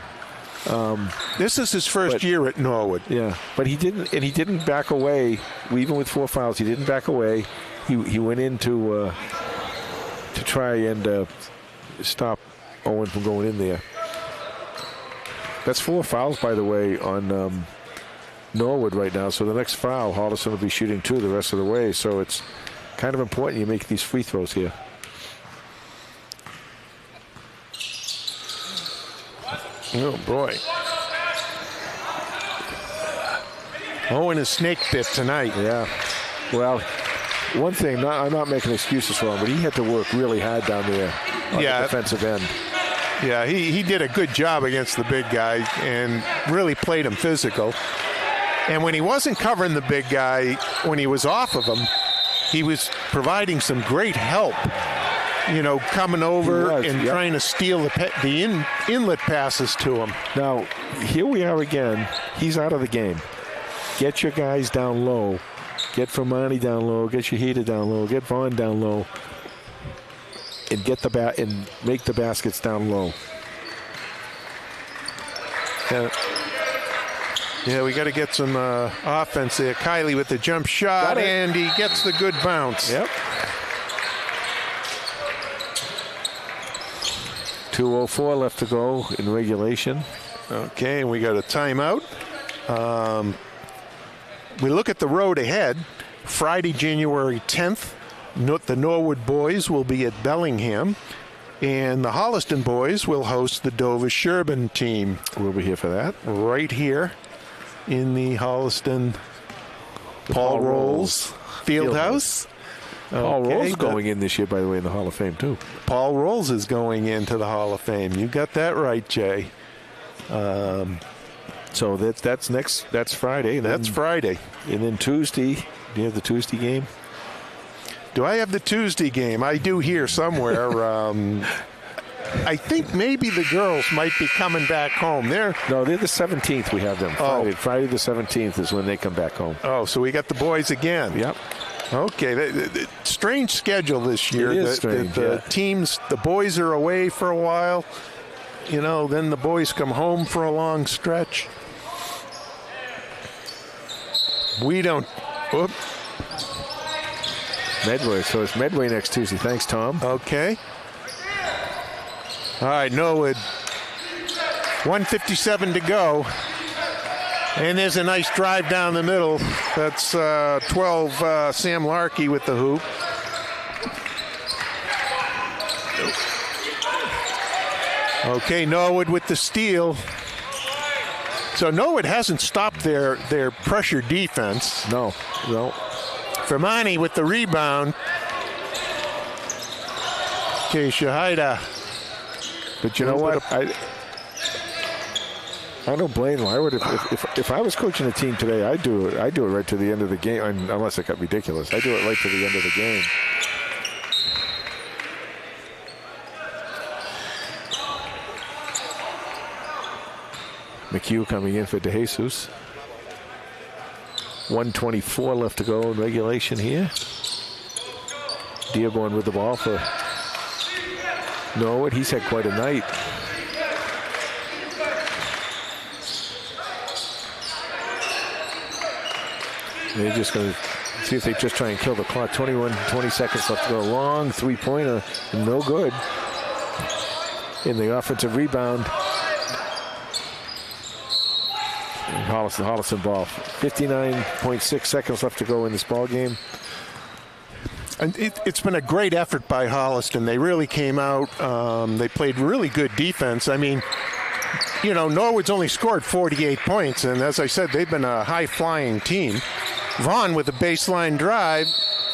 This is his first year at Norwood. Yeah, but he didn't back away. Even with 4 fouls, he didn't back away. He went in to try and stop Owen from going in there. That's 4 fouls, by the way, on Norwood right now. So the next foul, Holliston will be shooting 2 the rest of the way. So it's kind of important you make these free throws here. Oh, boy. Owen is snake bit tonight. Yeah. Well, one thing, I'm not making excuses for him, but he had to work really hard down there on the defensive end. Yeah, he did a good job against the big guy and really played him physical. And when he wasn't covering the big guy, when he was off of him, he was providing some great help. Coming over and trying to steal the inlet passes to him. Now, here we are again. He's out of the game. Get your guys down low. Get Fermani down low. Get Shahida down low. Get Vaughn down low. And get and make the baskets down low. Yeah, we got to get some offense there. Kiley with the jump shot, and he gets the good bounce. Yep. 2:04 left to go in regulation. Okay, and we got a timeout. We look at the road ahead. Friday, January 10th, the Norwood boys will be at Bellingham, and the Holliston boys will host the Dover-Sherburne team. We'll be here for that. Right here in the Holliston Paul Rowles Fieldhouse. Paul Rowles going in this year, by the way, in the Hall of Fame, too. Paul Rowles is going into the Hall of Fame. You got that right, Jay. So that's Friday. That's Friday. And then Tuesday, do you have the Tuesday game? Do I have the Tuesday game? I do here somewhere. I think maybe the girls might be coming back home. They're the 17th we have them. Friday the 17th is when they come back home. Oh, so we got the boys again. Yep. Okay, strange schedule this year. It is strange, the teams, the boys are away for a while. Then the boys come home for a long stretch. We don't. Whoop. Medway, so it's Medway next Tuesday. Thanks, Tom. Okay. All right, Norwood. 1:57 to go. And there's a nice drive down the middle. That's 12, Sam Larkey with the hoop. Okay, Norwood with the steal. So Norwood hasn't stopped their pressure defense. No. Fermani with the rebound. Okay, Shahida. But you know what? I don't blame him. I would if I was coaching a team today, I'd do it right to the end of the game, unless it got ridiculous. I do it right to the end of the game. McHugh coming in for DeJesus. 1:24 left to go in regulation here. Dearborn with the ball for Norwood. He's had quite a night. They're just going to see if they just try and kill the clock. 20 seconds left to go. Long three-pointer, no good. In the offensive rebound. Holliston ball. 59.6 seconds left to go in this ball game. And it's been a great effort by Holliston. They really came out. They played really good defense. I mean, you know, Norwood's only scored 48 points, and as I said, they've been a high-flying team. Vaughn with a baseline drive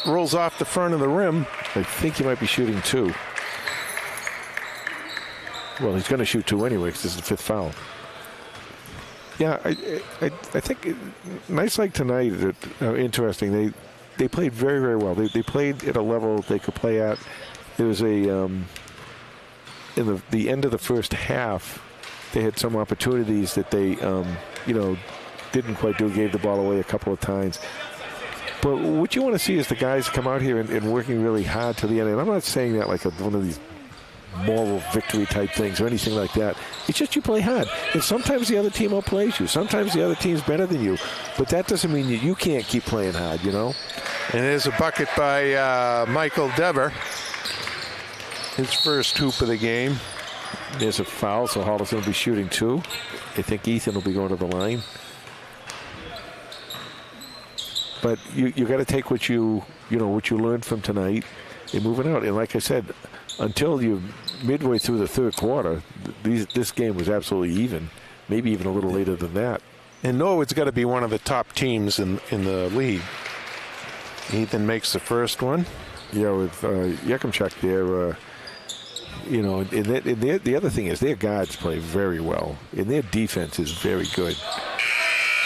rolls off the front of the rim. I think he might be shooting 2. Well, he's going to shoot 2 anyway because this is the 5th foul. Yeah, I think nights like tonight are interesting. They played very, very well. They played at a level they could play at. There was in the end of the first half, they had some opportunities that they didn't quite do. Gave the ball away a couple of times. But what you want to see is the guys come out here and working really hard to the end. And I'm not saying that like one of these moral victory type things or anything like that. It's just you play hard. And sometimes the other team outplays you. Sometimes the other team's better than you. But that doesn't mean you can't keep playing hard, you know? And there's a bucket by Michael Dever. His first hoop of the game. There's a foul, so Holliston will be shooting 2. I think Ethan will be going to the line. But you got to take what you learned from tonight and moving out. And like I said, until you midway through the third quarter, this game was absolutely even. Maybe even a little later than that. And Norwood's got to be one of the top teams in the league. Ethan makes the first one. Yeah, with Yakimchuk there. And the other thing is their guards play very well, and their defense is very good.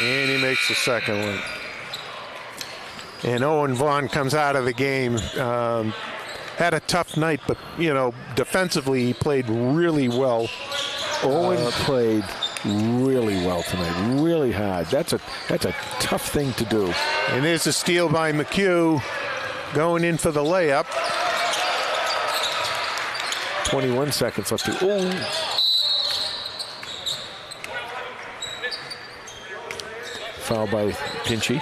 And he makes the second one. And Owen Vaughn comes out of the game. Had a tough night, but, defensively he played really well. Owen played really well tonight, really hard. That's a tough thing to do. And there's a steal by McHugh going in for the layup. 21 seconds left to go. Foul by Pinchy.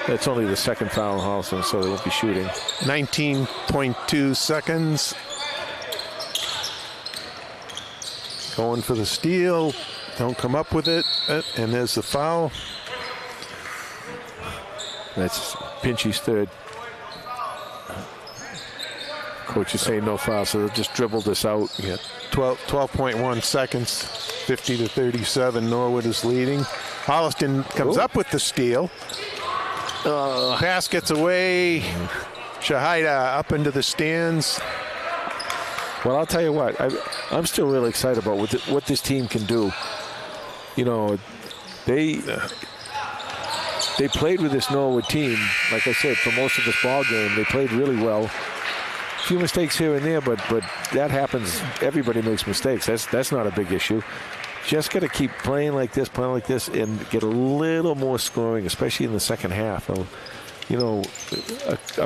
That's only the second foul in Holliston, so they won't be shooting. 19.2 seconds. Going for the steal. Don't come up with it. And there's the foul. That's Pinchy's third. Coach is saying no foul, so they'll just dribble this out. Yeah. 12.1 seconds. 50-37. Norwood is leading. Holliston comes up with the steal. Pass gets away. Shahida up into the stands. Well, I'll tell you what. I'm still really excited about what this team can do. They played with this Norwood team, like I said, for most of this ball game. They played really well. A few mistakes here and there, but that happens. Everybody makes mistakes. That's not a big issue. Just got to keep playing like this, and get a little more scoring, especially in the second half. A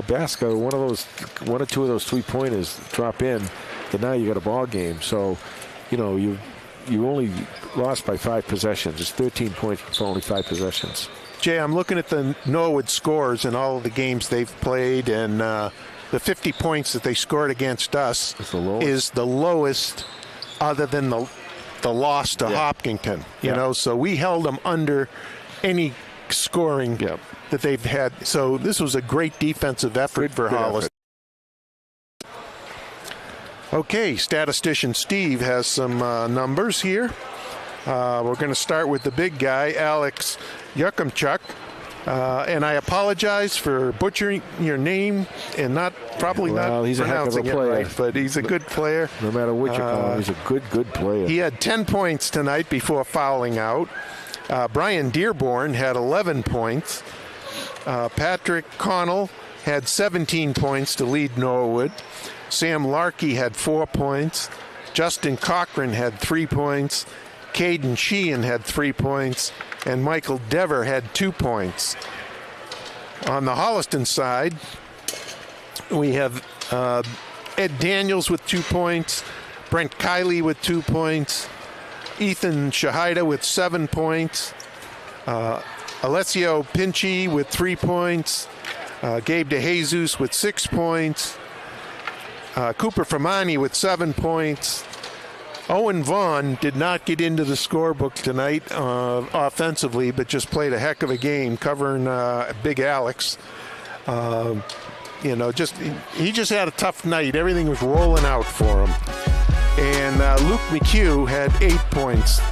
basket, one or two of those 3-pointers drop in, and now you got a ball game. So, you only lost by 5 possessions. It's 13 points for only 5 possessions. Jay, I'm looking at the Norwood scores in all of the games they've played, and the 50 points that they scored against us is the lowest other than the loss to Hopkinton. So we held them under any scoring that they've had. So this was a great defensive effort for Holliston. Okay, statistician Steve has some numbers here. We're going to start with the big guy, Alex Yakimchuk. And I apologize for butchering your name and not he's pronouncing a heck of a player. it right, but he's a good player. No matter what you call him, he's a good player. He had 10 points tonight before fouling out. Brian Dearborn had 11 points. Patrick Connell had 17 points to lead Norwood. Sam Larkey had 4 points. Justin Cochran had 3 points. Caden Sheehan had 3 points, and Michael Dever had 2 points. On the Holliston side, we have Ed Daniels with 2 points, Brent Kiley with 2 points, Ethan Shahida with 7 points, Alessio Pinchi with 3 points, Gabe DeJesus with 6 points, Cooper Fermani with 7 points. Owen Vaughn did not get into the scorebook tonight offensively, but just played a heck of a game covering Big Alex. He just had a tough night. Everything was rolling out for him. And Luke McHugh had 8 points.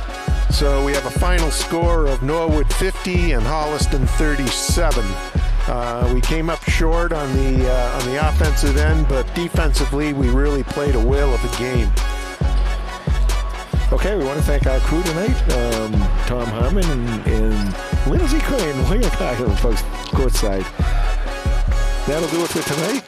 So we have a final score of Norwood 50 and Holliston 37. We came up short on the offensive end, but defensively we really played a whale of a game. Okay, we want to thank our crew tonight, Tom Harmon and Lindsey Crane, folks, courtside. That'll do it for tonight.